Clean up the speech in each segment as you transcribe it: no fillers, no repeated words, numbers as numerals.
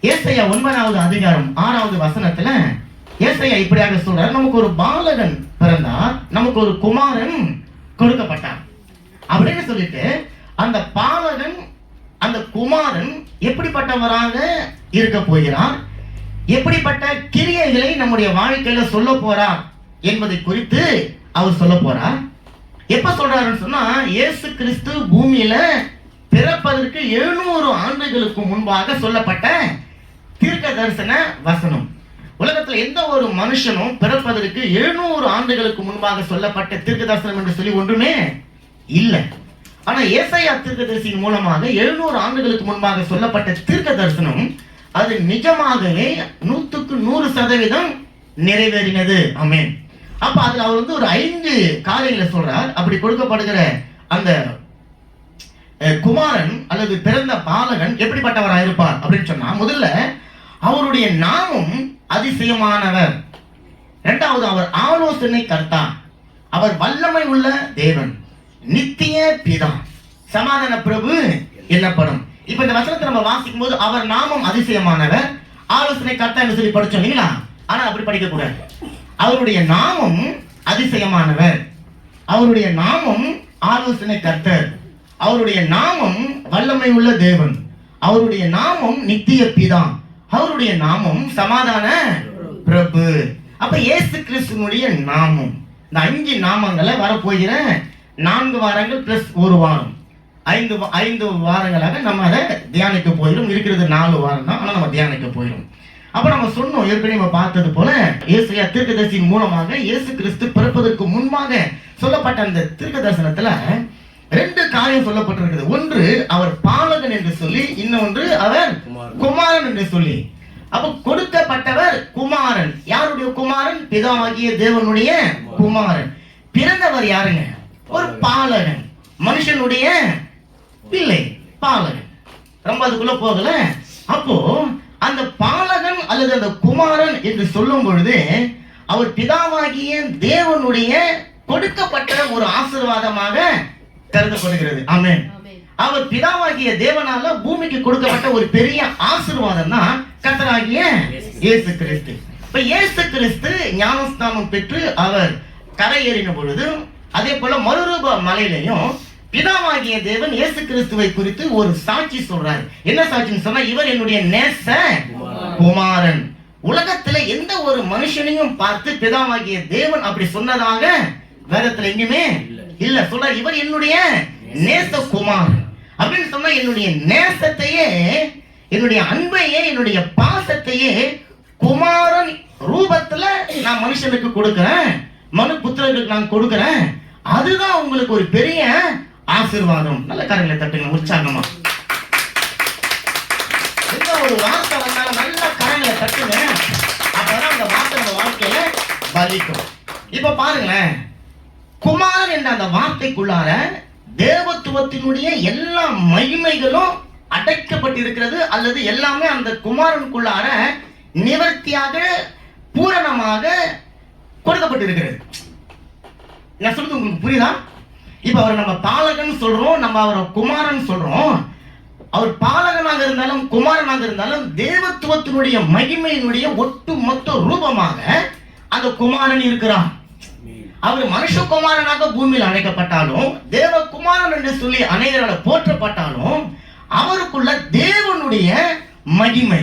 ஏசாயா 9வது அதிகாரம் 6வது வசனத்துல ஏசாயா இப்படியாக சொல்றார், நமக்கு ஒரு பாலகன் பிறந்தார், நமக்கு ஒரு குமாரன் கொடுக்கப்பட்டார் அப்படின்னு சொல்லிட்டு அந்த பாலகன் அந்த குமாரன் எப்படிப்பட்டவராக இருக்க போகிறார், எப்படிப்பட்ட கிரியைகளை நம்முடைய வாழ்க்கையில சொல்ல போறார் என்பதை குறித்து அவர் சொல்ல போறார். எப்ப சொல்றாருன்னு சொன்னா, இயேசு கிறிஸ்து பூமியில பிறப்பதற்கு 700 ஆண்டுகளுக்கு முன்பாக சொல்லப்பட்ட தீர்க்க தரிசன வசனம். உலகத்துல எந்த ஒரு மனுஷனும் பிறப்பதற்கு 700 ஆண்டுகளுக்கு முன்பாக சொல்லப்பட்ட தீர்க்க தரிசனம் என்று சொல்லி ஒன்றுமே இல்லை. ஆனா ஏசாயா தீர்க்கதரிசியின் மூலமாக 700 ஆண்டுகளுக்கு முன்பாக சொல்லப்பட்ட தீர்க்க தரிசனம் அது நிஜமாகவே 100% நிறைவேறினது. ஆமென். அப்ப அதுல அவர் ஒரு 5 காரியங்களை சொல்றார். அப்படி கொடுக்கப்படுகிற அந்த குமாரன் அல்லது பிறந்த பாலகன் எப்படிப்பட்டவராக இருப்பார் அப்படின்னு சொன்னா, முதல்ல அவருடைய நாமம் அதிசயமானவர், இரண்டாவது அவர் ஆலோசனை கர்த்தா, அவர் வல்லமை உள்ள தேவன், நித்திய பிதா, சமாதான பிரபு என்னப்படும். இப்ப இந்த வசனத்தை நம்ம வாசிக்கும் போது அவர் நாமம் அதிசயமானவர், ஆலோசனை கர்த்தா என்று சொல்லி படிச்சோம் இல்லைங்களா? ஆனா அப்படி படிக்க கூடாது. அவருடைய நாமம் அதிசயமானவர், அவருடைய நாமம் ஆலோசனை கர்த்தர், அவருடைய நாமம் வல்லமை உள்ள தேவன், அவருடைய நாமம் நித்திய பிதா, அவருடைய நாமம் சமாதான பிரபு. அப்ப இயேசு கிறிஸ்துவினுடைய நாமம், இந்த 5 நாமங்களை வரப்போகிற 4 வாரங்கள் பிளஸ் 1 வாரம், 5 வாரங்களாக நம்ம அதை தியானிக்க போயிடும். இருக்கிறது 4 வாரம் தான், ஆனா நம்ம தியானிக்க போயிடும். அப்ப நம்ம சொன்னோம், ஏற்கனவே நம்ம பார்த்தது போல ஏசாயா தீர்க்கதரிசியின் மூலமாக இயேசு கிறிஸ்து பிறப்பதற்கு முன்பாக சொல்லப்பட்ட அந்த தீர்க்க தரிசனத்துல 2 காரியம் சொல்லப்பட்டிருக்கிறது. ஒன்று அவர் பாலகன் என்று சொல்லி, இன்னொன்று அவர் குமாரன் என்று சொல்லி. அப்ப கொடுக்கப்பட்டவர் குமாரன். யாருடைய குமாரன்? பிதாவாகிய தேவனுடைய குமாரன். பிறந்தவர் யாருங்க? ஒரு பாலகன், மனுஷனுடைய பிள்ளை, பாலகன். ரொம்ப அதுக்குள்ள போகல. அப்போ அந்த பாலகன் அல்லது அந்த குமாரன் என்று சொல்லும் பொழுது அவர் பிதாவாகிய தேவனுடைய கொடுக்கப்பட்ட ஒரு ஆசீர்வாதமாக கருதப்படுகிறது. ஆமென். அவர் பிதாவாகிய தேவனால பூமிக்கு கொடுக்கப்பட்ட ஒரு பெரிய ஆசீர்வாதம் தான் கர்த்தராகிய இயேசு கிறிஸ்து. இப்ப இயேசு கிறிஸ்து ஞானஸ்நானம் பெற்று அவர் கரையேறின பொழுது, அதே போல மறுரூப மலையிலையும் பிதாவாகிய தேவன் இயேசு கிறிஸ்துவை குறித்து ஒரு சாட்சி சொல்றாரு. என்ன சாட்சின்னு சொன்னா, இவர் என்னுடைய நேச குமாரன். உலகத்துல எந்த ஒரு மனுஷனையும் பார்த்து பிதாவாகிய தேவன் அப்படி சொன்னதாக வேதத்துல எங்குமே இல்ல. சொல்ற இவர் என்னுடைய நேச குமாரன் அப்படின்னு சொன்னா, என்னுடைய நேசத்தையே, என்னுடைய அன்பையே, என்னுடைய பாசத்தையே குமாரன் ரூபத்துல நான் மனுஷனுக்கு கொடுக்கிறேன், மனு புத்திரர்களுக்கு நான் கொடுக்கிறேன். அதுதான் உங்களுக்கு ஒரு பெரிய ஆசீர்வாதம். நல்ல காரியங்களை தட்டுங்க உற்சாகமா. எந்த ஒரு வார்த்தை வந்தாலும் நல்ல காரியங்களை தட்டுங்க, அப்பதான் அந்த வார்த்தை நம்ம வாழ்க்கையில பலிக்கும். இப்ப பாருங்களேன், குமாரன் என்ற அந்த வார்த்தைக்குள்ளார தேவத்துவத்தினுடைய எல்லா மகிமைகளும் அடைக்கப்பட்டிருக்கிறது, அல்லது எல்லாமே அந்த குமாரனுக்குள்ளார நிவர்த்தியாக பூரணமாக கொடுக்கப்பட்டிருக்கிறது. நான் சொல்றது உங்களுக்கு புரியுதா? இப்ப அவரை நம்ம பாலகன் சொல்றோம், நம்ம அவரை குமாரன் சொல்றோம். அவர் பாலகனாக இருந்தாலும் குமாரனாக இருந்தாலும் தேவத்துவத்தினுடைய மகிமையினுடைய ஒட்டுமொத்த ரூபமாக அந்த குமாரன் இருக்கிறார். அவர் மனுஷகுமாரனாக பூமியில் அழைக்கப்பட்டாலும், தேவகுமாரன் என்று சொல்லி அநேகரால் போற்றப்பட்டாலும், அவருக்குள்ள தேவனுடைய மகிமை,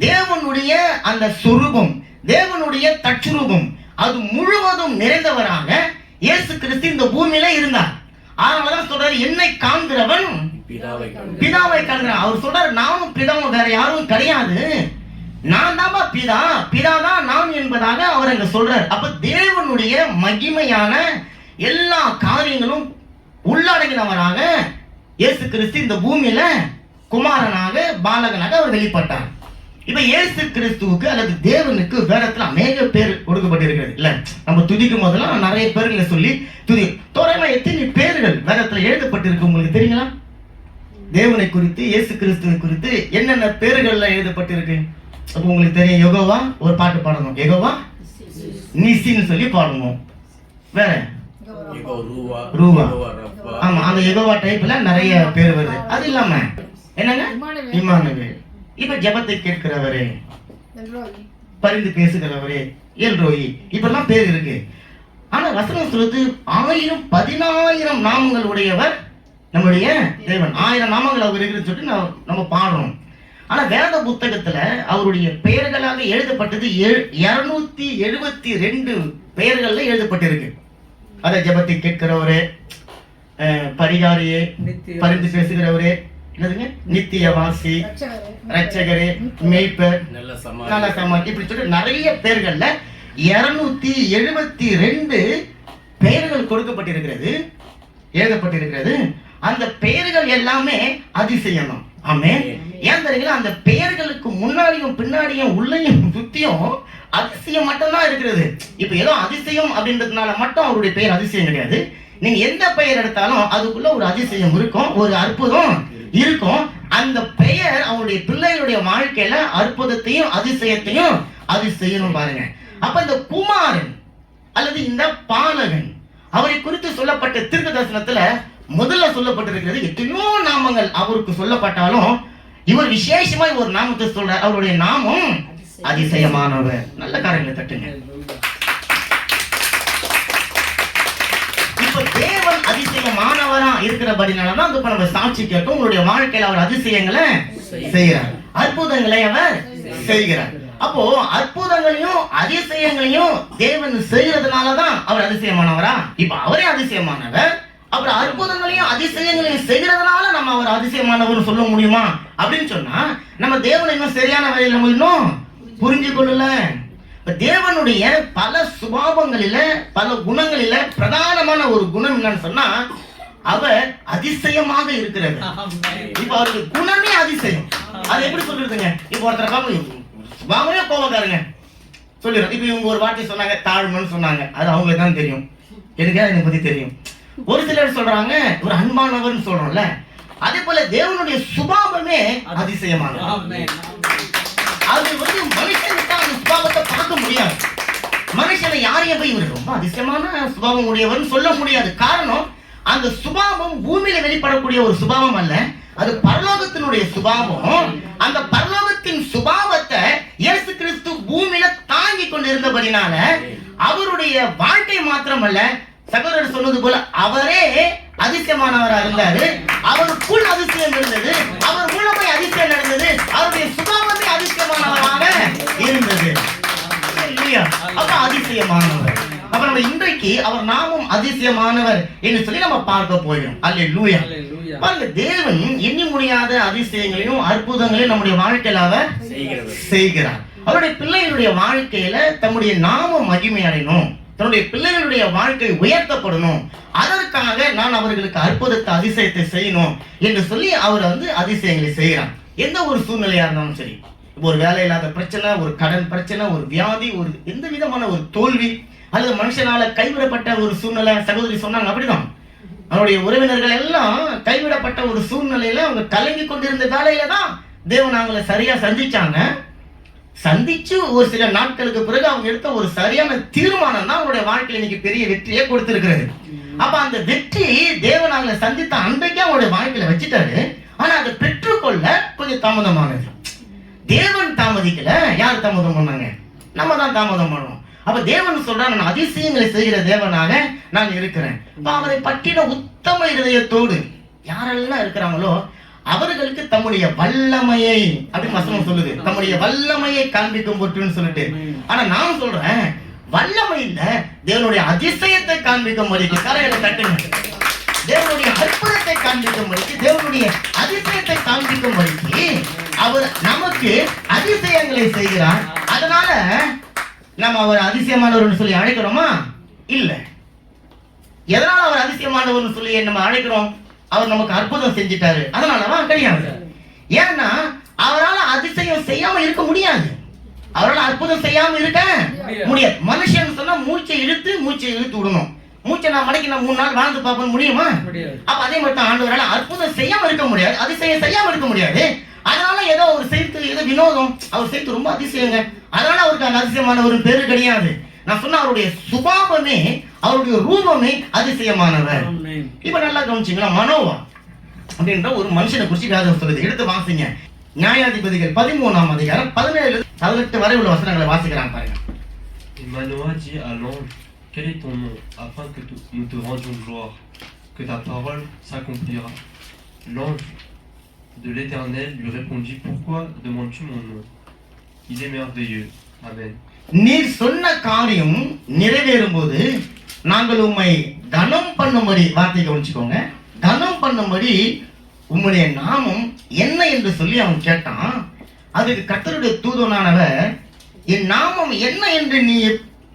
தேவனுடைய அந்த சொரூபம், தேவனுடைய தற்சுரூபம் அது முழுவதும் நிறைந்தவராக இயேசு கிறிஸ்து இந்த பூமியில இருந்தார். அதனாலதான் சொல்றாரு, என்னை காண்கிறவன் பிதாவை காண்கிறான். அவர் சொல்றாரு, நானும் பிதாவும் வேற யாரும் கிடையாது, நான் தான் பிதா, பிதாதான் நான் என்பதாக அவர் அங்க சொல்றார். அப்ப தேவனுடைய மகிமையான எல்லா காரியங்களும் உள்ளடங்கினவராக இயேசு கிறிஸ்து இந்த பூமியில குமாரனாக பாலகனாக அவர் வெளிப்பட்டார். இப்ப இயேசு கிறிஸ்துவுக்கு அல்லது தேவனுக்கு வேதத்துல அநேக பேர் கொடுக்கப்பட்டிருக்கிறது இல்ல. நம்ம துதிக்கும் போதெல்லாம் நிறைய பேர்களை சொல்லி துதி. தோராயமா எத்தனை பேர்கள் வேதத்துல எழுதப்பட்டிருக்கு உங்களுக்கு தெரியுங்களா? தேவனை குறித்து, இயேசு கிறிஸ்துவை குறித்து என்னென்ன பேர்கள்ல எழுதப்பட்டிருக்கு அப்ப உங்களுக்கு தெரியும். யெகோவா ஒரு பாட்டு பாடணும், யெகோவா நிசின்னு சொல்லி பாடணும். வேற ரூவா, ஆமா அந்த யெகோவா டைப்ல நிறைய பேர் வருது. அது இல்லாம என்னங்க இம்மானுவேல், இப்ப ஜெபத்தை கேட்கிறவரே, பரிந்து பேசுகிறவரே, எல்ரோயி, இப்பெல்லாம் பேர் இருக்கு. ஆனா வசனம் சொல்லுது 1000 10,000 நாமங்கள் உடையவர் நம்முடைய தேவன். 1000 நாமங்கள் அவர் இருக்குன்னு சொல்லிட்டு நம்ம பாடுறோம். ஆனா வேத புத்தகத்துல அவருடைய பெயர்களாக எழுதப்பட்டது 272 பெயர்கள்ல எழுதப்பட்டிருக்கு. அத ஜெபத்தை கேட்கிறவரே, பரிகாரியே, பரிந்து பேசுகிறவரே, என்னதுங்க, நித்தியவாசி, ரட்சகரே, மேய்ப்பர், நல்ல சமாதி, இப்படி சொல்லி நிறைய பேர்கள்ல 272 பெயர்கள் கொடுக்கப்பட்டிருக்கிறது, எழுதப்பட்டிருக்கிறது. அந்த பெயர்கள் எல்லாமே அதிசயம் தான். ஆமென். ஏன் தெரியுங்களா? அந்த பெயர்களுக்கு முன்னாடியும் பின்னாடியும் உள்ளேயும் சுத்தியும் அதிசயம் மட்டும்தான் இருக்கிறது. இப்ப ஏதோ அதிசயம் அப்படின்றதுனால மட்டும் அவருடைய பெயர் அதிசயம் கிடையாது. நீங்க எந்த பெயர் எடுத்தாலும் அதுக்குள்ள ஒரு அதிசயம் இருக்கும், ஒரு அற்புதம் இருக்கும். அந்த பெயர் அவருடைய பிள்ளைகளுடைய வாழ்க்கையில அற்புதத்தையும் அதிசயத்தையும் அது செய்யணும் பாருங்க. அப்ப இந்த குமாரன் அல்லது இந்த பாலகன் அவரை குறித்து சொல்லப்பட்ட தீர்க்க தரிசனத்துல முதல்ல சொல்லப்பட்டிருக்கிறது. எத்தனையோ நாமங்கள் அவருக்கு சொல்லப்பட்டாலும் இவர் விசேஷமாய் ஒரு நாமத்தை சொல்றார். அவருடைய நாமம் அதிசயமானவர். நல்ல காரியங்களை தட்டுங்க. இப்ப தேவன் அதிசயமானவரா இருக்கிறபடினாலதான் இப்ப நம்ம சாட்சி கேட்டோம். உங்களுடைய வாழ்க்கையில அவர் அதிசயங்களை செய்கிறார், அற்புதங்களை அவர் செய்கிறார். அப்போ அற்புதங்களையும் அதிசயங்களையும் தேவன் செய்யறதுனாலதான் அவர் அதிசயமானவரா? இப்ப அவரே அதிசயமானவர். அப்புறம் அற்புதங்களையும் அதிசயங்களையும் செய்யறதுனால நம்ம அவர் அதிசயமானவர் சொல்ல முடியுமா அப்படின்னு சொன்னா நம்ம தேவனை இன்னும் சரியான வகையில் நம்ம இன்னும் புரிஞ்சு கொள்ளல. தேவனுடைய பல சுபாவங்களில பல குணங்களில பிரதானமான ஒரு குணம் என்னன்னு சொன்னா அவர் அதிசயமாக இருக்கிறது. இப்ப அவருக்கு குணமே அதிசயம். அது எப்படி சொல்றதுங்க? இப்ப ஒருத்தர் சுபாவமே கோபக்காரங்க சொல்லிடும். இப்ப இவங்க ஒரு வார்த்தை சொன்னாங்க, தாழ்மைன்னு சொன்னாங்க, அது அவங்களுக்கு தான் தெரியும், எனக்கு அதை பத்தி தெரியும். ஒரு சிலர் சொல்றாங்க ஒரு அன்பானவர்னு சொல்றோம்ல, அதே போல தேவனுடைய சுபாவமே அதிசயமானது. அது மனுஷனுக்கு அந்த சுபாவத்தை பார்க்க முடியாது. மனுஷனை யாரையும் போய் இவர் ரொம்ப அதிசயமான சுபாவம் உடையவர் சொல்ல முடியாது. காரணம், அந்த சுபாவம் பூமியில வெளிப்படக்கூடிய ஒரு சுபாவம் அல்ல, அது பரலோகத்தினுடைய சுபாவம். அந்த பரலோகத்தின் சுபாவத்தை இயேசு கிறிஸ்து பூமியில தாங்கி கொண்டு இருந்தபடினால அவருடைய வாழ்க்கை மாத்திரமல்ல, சகோதரர் சொன்னது போல அவரே அதிசயமானவரா இருந்தாரு. அவருக்குள் அதிசயம் இருந்தது, அவர் மூலமே அதிசயம் நடந்தது, அவருடைய சுபாவமே அதிசயமானவராக இருந்தது. அப்ப அதிசயமானவர். அப்ப நம்ம இன்றைக்கு அவர் நாமும் அதிசயமானவர் என்று சொல்லி நம்ம பார்க்க போகிறோம். அல்லேலூயா. பாருங்க, தேவன் எண்ணி முடியாத அதிசயங்களையும் அற்புதங்களையும் நம்முடைய வாழ்க்கையில அவர் செய்கிறார். அவருடைய பிள்ளைகளுடைய வாழ்க்கையில தம்முடைய நாமம் மகிமை அடையணும், தன்னுடைய பிள்ளைகளுடைய வாழ்க்கை உயர்த்தப்படணும், அதற்காக நான் அவர்களுக்கு அற்புதத்தை அதிசயத்தை செய்யணும் என்று சொல்லி அவர் அதிசயங்களை செய்கிறார். எந்த ஒரு சூழ்நிலையா இருந்தாலும் சரி, ஒரு வேலை இல்லாத பிரச்சனை, ஒரு கடன் பிரச்சனை, ஒரு வியாதி, ஒரு எந்த விதமான ஒரு தோல்வி அல்லது மனுஷனால கைவிடப்பட்ட ஒரு சூழ்நிலை, சகோதரி சொன்னாங்க அப்படிதான். அவருடைய உறவினர்கள் எல்லாம் கைவிடப்பட்ட ஒரு சூழ்நிலையில அவங்க கலங்கி கொண்டிருந்த வேலையில தான் தேவன் அவங்களை சரியா சந்திச்சாங்க. சந்திச்சு ஒரு சில நாட்களுக்கு பிறகு அவங்க எடுத்த ஒரு சரியான தீர்மானம் தான் அவருடைய வாழ்க்கையில் இன்னைக்கு பெரிய வெற்றியை கொடுத்திருக்கிறது. அப்ப அந்த வெற்றி தேவன் அவங்களை சந்தித்த அன்றைக்கே அவங்களுடைய வாழ்க்கையில வச்சுட்டாரு. ஆனா அதை பெற்றுக்கொள்ள கொஞ்சம் தாமதமானது. தேவன் தாமதிக்கல, யார் தாமதம் பண்ணாங்க? நம்ம தான் தாமதம் பண்ணோம். அப்ப தேவன் சொல்றான், நான் அதிசயங்களை செய்கிற தேவனாக நான் இருக்கிறேன். அவரை பற்றின உத்தம இருதயத்தோடு யாரெல்லாம் இருக்கிறாங்களோ அவர்களுக்கு தம்முடைய வல்லமையை அப்படின்னு வசனம் சொல்லுது, தம்முடைய வல்லமையை காண்பிக்கும் பொருட்டுன்னு சொல்லிட்டு. ஆனா நான் சொல்றேன், வல்லமை இல்ல, தேவனுடைய அதிசயத்தை காண்பிக்கும் பொருட்டு. கரையில தட்டுங்க. தேவனுடைய அற்புதத்தை காண்பிக்கும் பொருட்டு, தேவனுடைய அதிசயத்தை காண்பிக்கும் பொருட்டு அவர் நமக்கு அதிசயங்களை செய்கிறார். அதனால நம்ம அவர் அதிசயமானவர் சொல்லி அழைக்கிறோமா? இல்ல. எதனால அவர் அதிசயமானவர் சொல்லி நம்ம அழைக்கிறோம்? அவர் நமக்கு அற்புதம் செஞ்சிட்டாரு அதனாலதான் கிடையாது. ஏன்னா அவரால் அதிசயம் செய்யாம இருக்க முடியாது, அவரால் அற்புதம் செய்யாம இருக்க முடியாது. மனுஷன் சொன்னா மூச்சை இழுத்து விடணும். மூச்சை நான் மடக்கி நான் 3 நாள் வாழ்ந்து பார்க்க முடியுமா? அப்ப அதே மாதிரி தான் ஆண்டவரால் அற்புதம் செய்யாம இருக்க முடியாது, அதிசயம் செய்யாம இருக்க முடியாது. அதனால ஏதோ ஒரு சேர்த்து ஏதோ வினோதம் அவர் சேர்த்து ரொம்ப அதிசயங்க, அதனால அவருக்கு அந்த அதிசயமான ஒரு பேரு கிடையாது. நான் சொன்ன அவருடைய சுபாவமே அவருடைய ரூபமே அதிசயமானவர். இப்ப நல்லா கவனிச்சீங்களா? மனோவா அப்படின்ற ஒரு மனுஷனை குறிச்சு வேதம் சொல்லுது. எடுத்து வாசிங்க. நியாயாதிபதிகள் 13ஆம் அதிகாரம் 17-18 வரை உள்ள வசனங்களை வாசிக்கிறாங்க பாருங்க. Et Manoah dit à l'ange, quel est ton nom, afin que nous te rendions gloire, que ta parole s'accomplira. L'ange de l'Éternel lui répondit, pourquoi demandes-tu mon nom? Il est merveilleux. Amen. நீர் சொன்ன காரியம் நிறைவேறும் போது நாங்கள் உம்மை கனம் பண்ணும்படி, வார்த்தையை கவனிச்சுக்கோங்க, கனம் பண்ணும்படி உம்முடைய நாமம் என்ன என்று சொல்லி அவன் கேட்டான். அதுக்கு கர்த்தருடைய தூதனானவர், என் நாமம் என்ன என்று நீ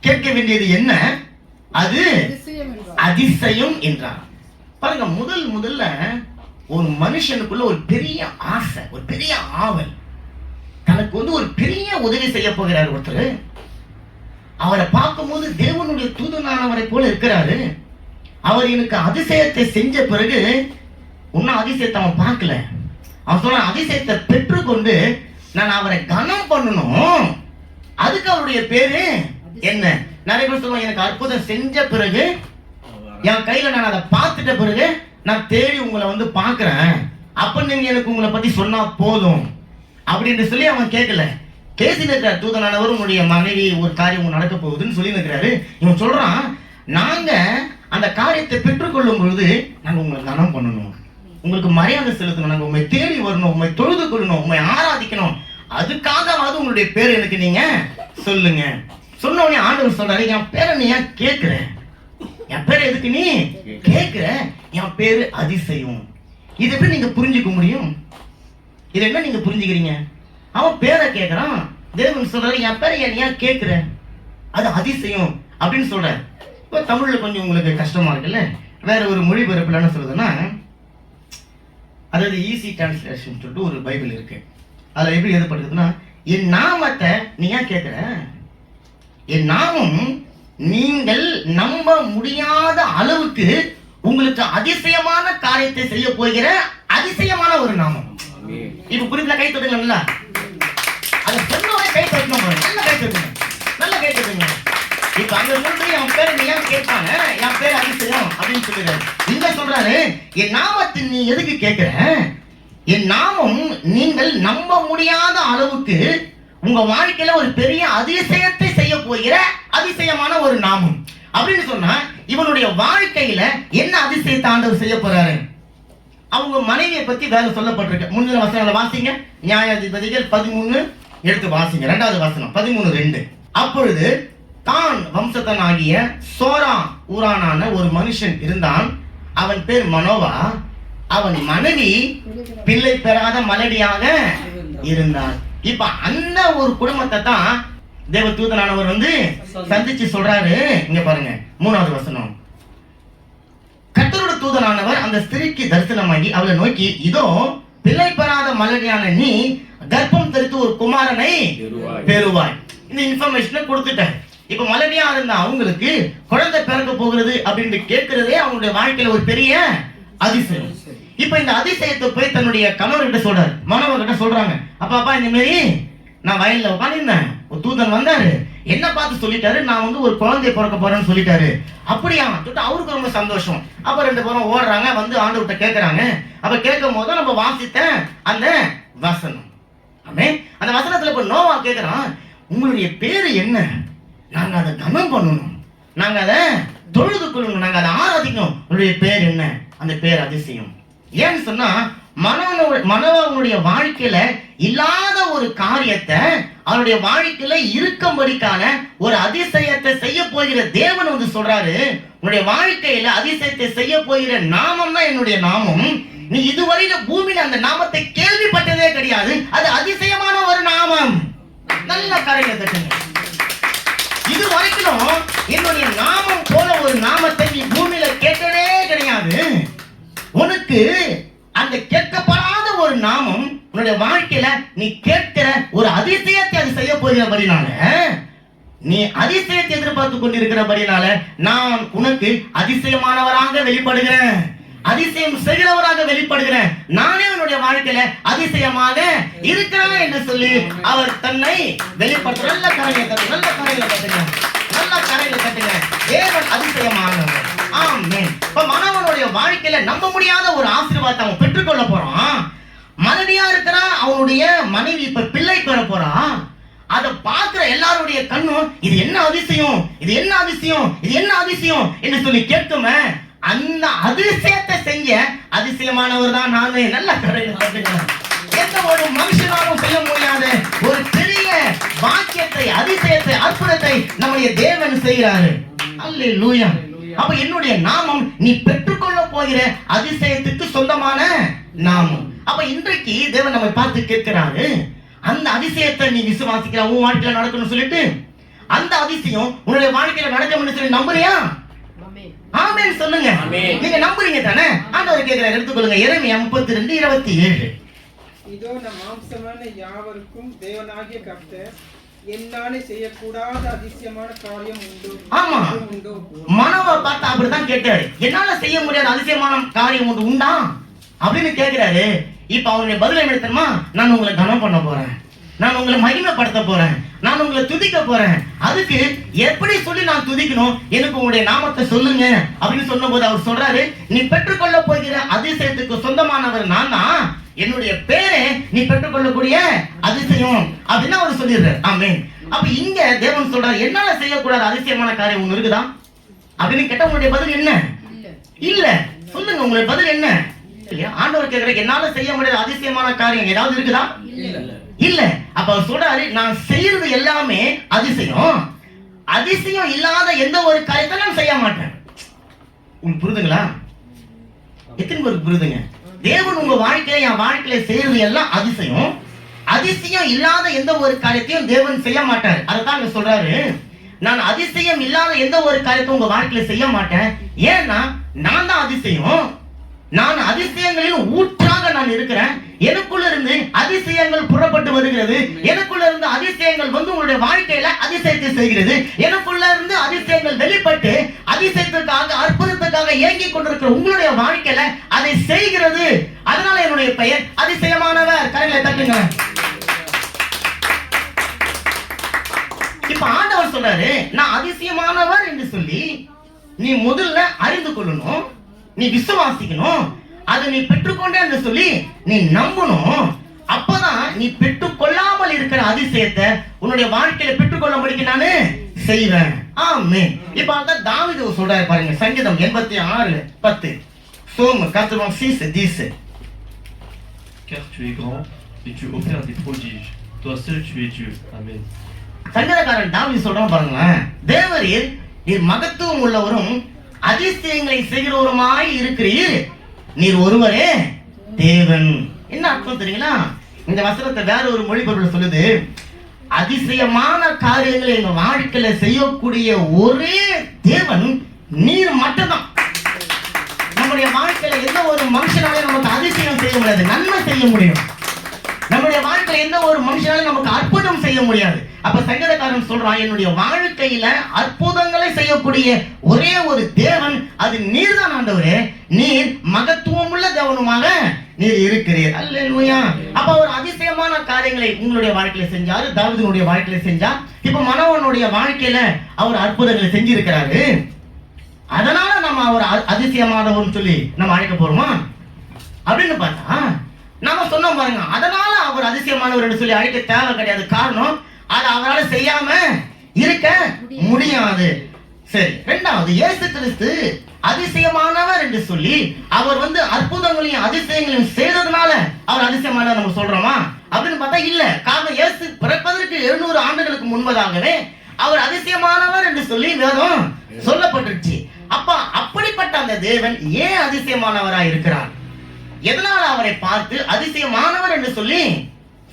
கேட்க வேண்டியது என்ன, அது அதிசயம் என்றார். பாருங்க, முதல்ல ஒரு மனுஷனுக்குள்ள ஒரு பெரிய ஆசை, ஒரு பெரிய ஆவல், தனக்கு ஒரு பெரிய உதவி செய்ய போகிறார் ஒருத்தர். அவரை பார்க்கும்போது தேவனுடைய தூதனானவரை போல இருக்கிறாரு. அவர் எனக்கு அதிசயத்தை செஞ்ச பிறகு இன்னும் அதிசயத்தை அவன் பார்க்கல. அவன் சொன்ன அதிசயத்தை பெற்றுக்கொண்டு நான் அவரை கனம் பண்ணணும், அதுக்கு அவருடைய பேரு என்ன. நிறைய பேர் சொல்லுவாங்க, எனக்கு அற்புதம் செஞ்ச பிறகு, என் கையில நான் அதை பார்த்துட்ட பிறகு நான் தேடி உங்களை பார்க்கிறேன், அப்ப நீங்க எனக்கு உங்களை பத்தி சொன்னா போதும் அப்படின்னு சொல்லி அவன் கேட்கல. பேசிட்டு இருக்கிறார் தூதனானவர், உன்னுடைய மனைவி ஒரு காரியம் நடக்க போகுதுன்னு சொல்லி இருக்கிறாரு. இவன் சொல்றான், நாங்க அந்த காரியத்தை பெற்றுக்கொள்ளும் பொழுது நாங்க உங்களை கனம் பண்ணணும், உங்களுக்கு மரியாதை செலுத்தணும், நாங்க உண்மை தேடி வரணும், உண்மை தொழுது கொள்ளணும், உண்மை ஆராதிக்கணும், அதுக்காகவாவது உங்களுடைய பேர் எனக்கு நீங்க சொல்லுங்க. சொன்ன உடனே ஆண்டவர் சொல்றாரு, என் பேரை நீ ஏன் கேட்கிற, என் பேரை எதுக்கு நீ கேட்கிற, என் பேரு அதிசயம். இது எப்படி நீங்க புரிஞ்சுக்க முடியும்? இது என்ன நீங்க புரிஞ்சுக்கிறீங்க? அவன் பேரை கேட்கிறான், தேவன் சொல்றாரு, என் பேரை ஏன் கேட்கிற, அது அதிசயம் அப்படின்னு சொல்ற. இப்ப தமிழ்ல கொஞ்சம் உங்களுக்கு கஷ்டமா இருக்குல்ல, வேற ஒரு மொழிபெயர்ப்புல என்ன சொல்றதுன்னா, அதாவது ஈஸி டிரான்ஸ்லேஷன் சொல்லிட்டு ஒரு பைபிள் இருக்கு. அதுல எப்படி எழுதப்படுதுன்னா, என் நாமத்தை நீ ஏன் கேட்கிற, என் நாமம் நீங்கள் நம்ப முடியாத அளவுக்கு உங்களுக்கு அதிசயமான காரியத்தை செய்ய போகிற அதிசயமான ஒரு நாமம். இப்ப குறிப்பிட்ட கை தட்டுங்களா, அதை சொன்னவரை கை தட்டணும், நல்ல கை தட்டுங்க, நல்ல கை தட்டுங்க. இப்ப அங்க சொல்றது என் பேரை நீ ஏன் கேட்பாங்க, என் பேர் அதிசயம் அப்படின்னு சொல்லுறாரு. இங்க சொல்றாரு, என் நாமத்தை நீ எதுக்கு கேட்கிற, என் நாமம் நீங்கள் நம்ப முடியாத அளவுக்கு உங்க வாழ்க்கையில ஒரு பெரிய அதிசயத்தை செய்ய போகிற அதிசயமான ஒரு நாமம் அப்படின்னு சொன்னா, இவனுடைய வாழ்க்கையில என்ன அதிசயத்தை ஆண்டவர் செய்ய போறாரு. அவங்க மனைவியை பத்தி வேற சொல்லப்பட்டிருக்கு. முன்னில வசனங்களை வாசிங்க. நியாயாதிபதிகள் 13 எடுத்து வாசிங்க. 2வது வசனம் 13:2. அப்பொழுது தான் வம்சத்தனாகிய சோரா ஊரானான ஒரு மனுஷன் இருந்தான், அவன் பேர் மனோவா, அவன் மனைவி பிள்ளை பெறாத மலடியாக இருந்தார். இப்ப அந்த ஒரு குடும்பத்தை தான் தேவ தூதனானவர் சந்திச்சு சொல்றாரு. இங்க பாருங்க 3வது வசனம். கர்த்தருடைய தூதனானவர் அந்த ஸ்திரீக்கு தரிசனமாகி அவளை நோக்கி, இதோ பிள்ளை பெறாத மலடியான நீ கர்ப்பம் தரித்து ஒரு குமாரனை பெறுவாய். இந்த இன்ஃபர்மேஷனை கொடுத்துட்டேன். இப்ப மலடியா இருந்த அவங்களுக்கு குழந்தை பிறக்க போகிறது அப்படின்னு கேட்கிறதே அவங்களுடைய வாழ்க்கையில ஒரு பெரிய அதிசயம். இப்ப இந்த அதிசயத்தை போய் தன்னுடைய கணவர்கிட்ட சொல்றாரு, மனவர்கிட்ட சொல்றாங்க, அப்பா இந்த மாதிரி நான் வயல்ல உட்காந்துருந்தேன், ஒரு தூதன் வந்தாரு, என்ன பார்த்து சொல்லிட்டாரு, நான் ஒரு குழந்தைய பிறக்க போறேன்னு சொல்லிட்டாரு. அப்படியா சொல்லிட்டு அவருக்கு ரொம்ப சந்தோஷம். அப்ப 2 பேரும் ஓடுறாங்க, ஆண்டவர்கிட்ட கேட்கறாங்க. அப்ப கேட்கும் போது நம்ம வாசித்த அந்த வசனம், அந்த வசனத்துல இப்ப நோவா கேட்கிறான், உங்களுடைய பேரு என்ன, நாங்க அதை கனம் பண்ணணும், நாங்க அதை தொழுது கொள்ளணும், நாங்க அதை ஆராதிக்கணும், உங்களுடைய பேர் என்ன, அந்த பேர் அதிசயம். ஏன்னு சொன்னா, மனோவனுடைய வாழ்க்கையில இல்லாத ஒரு காரியத்தை அவருடைய வாழ்க்கையில இருக்கும்படிக்கான ஒரு அதிசயத்தை செய்ய போகிற தேவன் சொல்றாரு, உன்னுடைய வாழ்க்கையில அதிசயத்தை செய்ய போகிற நாமம் தான் என்னுடைய நாமம், நீ இதுவரையில பூமியில அந்த நாமத்தை கேள்விப்பட்டதே கிடையாது, அது அதிசயமான ஒரு நாமம். நல்ல கரையை தட்டுங்க. இது வரைக்கும் என்னுடைய நாமம் போல ஒரு நாமத்தை நீ பூமியில கேட்டதே கிடையாது. உனக்கு அந்த கேட்கப்படாத ஒரு நாமம் உன்னுடைய வாழ்க்கையில நீ கேட்கிற ஒரு அதிசயத்தை அது செய்ய போகிறபடினால, நீ அதிசயத்தை எதிர்பார்த்து கொண்டிருக்கிறபடினால நான் உனக்கு அதிசயமானவராக வெளிப்படுகிறேன், அதிசயம் செய்கிறவராக வெளிப்படுகிறேன், நானே உன்னுடைய வாழ்க்கையில அதிசயமாக இருக்கிறேன் என்று சொல்லி அவர் தன்னை வெளிப்படுத்த. நல்ல கரையில கட்டுங்க, நல்ல கரையில கட்டுங்க. தேவன் அதிசயமானவர். ஆமென். இப்ப மனவனுடைய வாழ்க்கையில நம்ப முடியாத ஒரு ஆசீர்வாதத்தை அவன் பெற்றுக்கொள்ள போறான். மலடியா இருக்கிறா, அவனுடைய மனைவி இப்ப பிள்ளை பெற போறா. அதை பார்க்கிற எல்லாருடைய கண்ணும் இது என்ன அதிசயம், இது என்ன அதிசயம், இது என்ன அதிசயம் என்று சொல்லி கேட்குமே. அந்த அதிசயத்தை செஞ்ச அதிசயமானவர் தான் நானு. நல்ல கடையில் எந்த ஒரு மனுஷனாலும் செய்ய முடியாத ஒரு பெரிய வாக்கியத்தை, அதிசயத்தை, அற்புதத்தை நம்முடைய தேவன் செய்கிறாரு. அல்லேலூயா. அப்ப என்னுடைய நாமம் நீ பெற்றுக்கொள்ள போகிற அதிசயத்துக்கு சொந்தமான நாமம். அப்ப இன்றைக்கு தேவன் நம்மை பார்த்து கேட்கிறாரு, அந்த அதிசயத்தை நீ விசுவாசிக்கிற, உன் வாழ்க்கையில நடக்கணும்னு சொல்லிட்டு அந்த அதிசயம் உன்னுடைய வாழ்க்கையில நடக்கும்னு சொல்லி நம்புறியா? ஆமென் சொல்லுங்க. நீங்க நம்புறீங்க தானே? ஆண்டவர் கேட்கிறார், எடுத்துக்கொள்ளுங்க. எரேமியா 32:27. இதோ நம் மாம்சமான யாவருக்கும் தேவனாகிய கர்த்தர் என்னாலே செய்யக்கூடாத அதிசயமான காரியம் உண்டு. ஆமா, மனோவை பார்த்தா அப்படிதான் கேட்டாரு. என்னால செய்ய முடியாத அதிசயமான காரியம் ஒன்று உண்டா அப்படின்னு கேட்கிறாரு. இப்ப அவருடைய பதில் என்ன தெரியுமா? நான் உங்களை கனம் பண்ண போறேன், நான் உங்களை மகிமைப்படுத்த போறேன், நான் உங்களை துதிக்க போறேன். அதுக்கு எப்படி சொல்லி நான் துதிக்கணும், எனக்கு உங்களுடைய நாமத்தை சொல்லுங்க அப்படின்னு சொன்ன போது அவர் சொல்றாரு, நீ பெற்றுக்கொள்ள போகிற அதிசயத்துக்கு சொந்தமானவர் நான் தான். என்னுடைய பேரே நீ பெற்றுக்கொள்ளக்கூடிய அதிசயம் அப்படின்னு அவர் சொல்லிடுறாரு. ஆமென். அப்ப இங்க தேவன் சொல்றாரு, என்னால செய்யக்கூடாத அதிசயமான காரியம் ஒண்ணு இருக்குதா அப்படின்னு கேட்டா உங்களுடைய பதில் என்ன? இல்ல. சொல்லுங்க, உங்களுடைய பதில் என்ன? இல்லையா? ஆண்டவர் கேட்கிற, என்னால செய்ய முடியாத அதிசயமான காரியம் ஏதாவது இருக்குதா? இல்ல. அப்ப அவர் சொல்றாரு, நான் செய்யறது எல்லாமே அதிசயம். அதிசயம் இல்லாத எந்த ஒரு காரியத்தை நான் செய்ய மாட்டேன். உங்களுக்கு புரியுதுங்களா? எத்தனை பேருக்கு புரியுதுங்க? தேவன் உங்க வாழ்க்கையில, என் வாழ்க்கையில செய்யறது எல்லாம் அதிசயம். அதிசயம் இல்லாத எந்த ஒரு காரியத்தையும் தேவன் செய்ய மாட்டார். அதைத்தான் இங்க சொல்றாரு, நான் அதிசயம் இல்லாத எந்த ஒரு காரியத்தை உங்க வாழ்க்கையில செய்ய மாட்டேன். ஏன்னா நான் தான் அதிசயம். நான் அதிசயங்களில் ஊற்றாக நான் இருக்கிறேன். எனக்குள்ள இருந்து அதிசயங்கள் புறப்பட்டு வருகிறது. எனக்குள்ள இருந்து அதிசயங்கள் வந்து உங்களுடைய வாழ்க்கையில அதிசயத்தை செய்கிறது. எனக்குள்ள இருந்து அதிசயங்கள் வெளிப்பட்டு அதிசயத்திற்காக, அற்புதத்துக்காக ஏங்கிக் கொண்டிருக்கிற உங்களுடைய வாழ்க்கையில அதை செய்கிறது. அதனால என்னுடைய பெயர் அதிசயமானவர். கரையில தட்டுங்க. இப்ப ஆண்டவர் சொல்றாரு, நான் அதிசயமானவர் என்று சொல்லி நீ முதல்ல அறிந்து கொள்ளணும், நீ விசுவாசிக்கணும், அதை நீ பெற்றுக்கொண்டே என்று சொல்லி நீ நம்பணும். அப்பதான் நீ பெற்றுக்கொள்ளாமல் இருக்கிற அதிசயத்தை உன்னுடைய வாழ்க்கையில பெற்றுக்கொள்ளும்படிக்கு நானு செய்வேன். ஆமென். இப்ப அதான் தாவீது சொல்றாரு பாருங்க, சங்கீதம் 86:10. Psaume 86:10. Car tu es grand et tu opères des prodiges. Toi seul tu es Dieu. Amen. சங்கீதக்காரன் தாவீது சொல்றான் பாருங்களேன், தேவரீர் நீர் மகத்துவம் உள்ளவரும் அதிசயங்களை செய்கிறவருமாய் இருக்கிறீர், நீர் ஒருவரே தேவன். என்ன அர்த்தம் தெரியுங்களா? இந்த வசனத்தை வேற ஒரு மொழிபெயர்ப்புல சொல்லுது, அதிசயமான காரியங்களை எங்க வாழ்க்கையில செய்யக்கூடிய ஒரே தேவன் நீர் மட்டும்தான். நம்முடைய வாழ்க்கையில எந்த ஒரு மனுஷனாலே நமக்கு அதிசயம் செய்ய முடியாது, நன்மை செய்ய முடியும். நம்முடைய வாழ்க்கையில எந்த ஒரு மனுஷனாலும் நமக்கு அற்புதம் செய்ய முடியாது. அப்ப சங்கீதக்காரன் சொல்றான், என்னுடைய வாழ்க்கையில அற்புதங்களை செய்யக்கூடிய ஒரே ஒரு தேவன் அது நீர்தான் ஆண்டவரே. நீர் மகத்துவம் உள்ள தேவனுமாக நீர் இருக்கிறீர். அல்லேலூயா. அப்ப ஒரு அதிசயமான காரியங்களை உங்களுடைய வாழ்க்கையில செஞ்சாரு, தாவீதுடைய வாழ்க்கையில செஞ்சார். இப்ப மனோவனுடைய வாழ்க்கையில அவர் அற்புதங்களை செஞ்சிருக்கிறாரு. அதனால நம்ம அவர் அதிசயமானவர்னு சொல்லி நம்ம அழைக்க போறோமா அப்படின்னு பார்த்தா நாம சொன்னோம் பாருங்க, அதனால அவர் அதிசயமானவர் என்று சொல்லி அழைக்க தேவை கிடையாது. காரணம், அது அவரால் செய்யாம இருக்க முடியாது. சரி, இரண்டாவது, இயேசு கிறிஸ்து அதிசயமானவர் என்று சொல்லி அவர் வந்து அற்புதங்களையும் அதிசயங்களையும் செய்ததுனால அவர் அதிசயமானவர் நம்ம சொல்றோமா அப்படின்னு பார்த்தா இல்ல. காரணம், இயேசு பிறப்பதற்கு 700 ஆண்டுகளுக்கு முன்பதாகவே அவர் அதிசயமானவர் என்று சொல்லி வேதம் சொல்லப்பட்டுருச்சு. அப்ப அப்படிப்பட்ட அந்த தேவன் ஏன் அதிசயமானவராய் இருக்கிறார்? எதனால அவரை பார்த்து அதிசயமானவர் என்று சொல்லி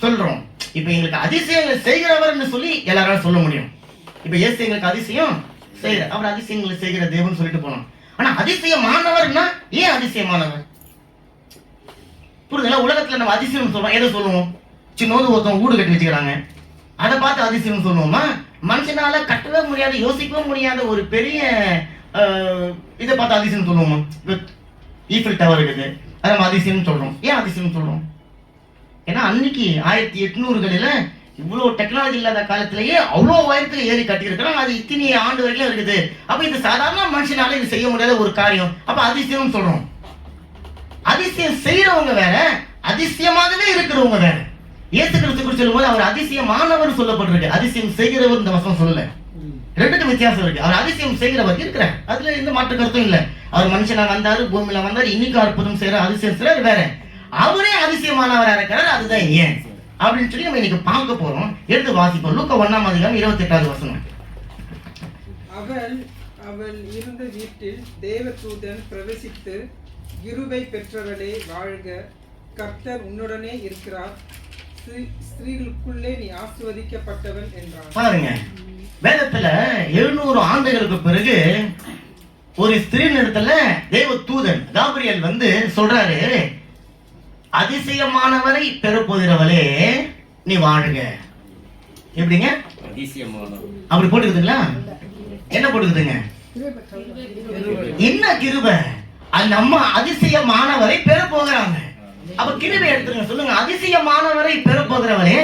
சொல்றோம்? இப்ப எங்களுக்கு அதிசயங்களை செய்கிறவர் என்று சொல்லி எல்லாரும் சொல்ல முடியும். இப்ப இயேசு எங்களுக்கு அதிசயம் செய்கிற, அவர் அதிசயங்களை செய்கிற தேவன் சொல்லிட்டு போனோம். ஆனா அதிசயமானவர்னா ஏன் அதிசயமானவர்? புரியுதுல? உலகத்துல நம்ம அதிசயம் சொல்றோம், எதை சொல்லுவோம்? சின்னோது ஒருத்தவங்க வீடு கட்டி வச்சுக்கிறாங்க, அதை பார்த்து அதிசயம் சொல்லுவோமா? மனுஷனால கட்டவே முடியாத, யோசிக்கவே முடியாத ஒரு பெரிய இதை பார்த்து அதிசயம் சொல்லுவோமா? ஈஃபில் டவர் இருக்குது, அதை நம்ம அதிசயம் சொல்றோம். ஏன் அதிசயம் சொல்றோம்? ஏன்னா அன்னைக்கு 1800களில் இவ்வளோ டெக்னாலஜி இல்லாத காலத்திலேயே அவ்வளோ உயரத்துக்கு ஏறி கட்டியிருக்கிறாங்க. அது இத்தனை ஆண்டு வரைக்கும் இருக்குது. அப்ப இது சாதாரண மனுஷனால இது செய்ய முடியாத ஒரு காரியம். அப்ப அதிசயம் சொல்றோம். அதிசயம் செய்யறவங்க வேற, அதிசயமாகவே இருக்கிறவங்க வேற. இயேசு கிறிஸ்து குறித்து சொல்லும்போது அவர் அதிசயமானவர் சொல்லப்பட்டிருக்கு, அதிசயம் செய்கிறவர் இந்த வசனம் சொல்லல. ரெண்டுக்கும் வித்தியாசம் இருக்கு. அவர் அதிசயம் செய்கிறவர் இருக்கிறார், அதுல எந்த மாற்று கருத்தும் இல்ல. அவர் மனுஷனா வந்தாரு, பூமியில வந்தாரு, இன்னைக்கு அற்புதம் செய்யற அதிசயம் செய்யறாரு வேற. அவரே அதிசயமானவரா இருக்கிறார், அதுதான் ஏன் அப்படின்னு சொல்லி நம்ம இன்னைக்கு பார்க்க போறோம். எடுத்து வாசிப்போம். லூக்கா 1:28 வசனம். அவள் இருந்த வீட்டில் தேவதூதன் பிரவேசித்து, கிருபை பெற்றவளே வாழ்க, கர்த்தர் உன்னுடனே இருக்கிறார், ஸ்திரீகளுக்குள்ளே நீ ஆசீர்வதிக்கப்பட்டவள் என்றார். பாருங்க, வேதத்துல 700 ஆண்டுகளுக்கு பிறகு ஒரு ஸ்திரீ இடத்துல தேவ தூதன் காபிரியல் வந்து சொல்றாரு, அதிசயமானவரை பெறப்போகிறவளே நீ வாழ்க. எப்படிங்க? அப்படி போட்டுக்குதுங்களா? என்ன போட்டுக்குதுங்க? என்ன கிருபை? அந்த அம்மா அதிசயமானவரை பெற போகிறாங்க. அப்ப கிருபை எடுத்துருங்க, சொல்லுங்க. அதிசயமானவரை பெற போகிறவளே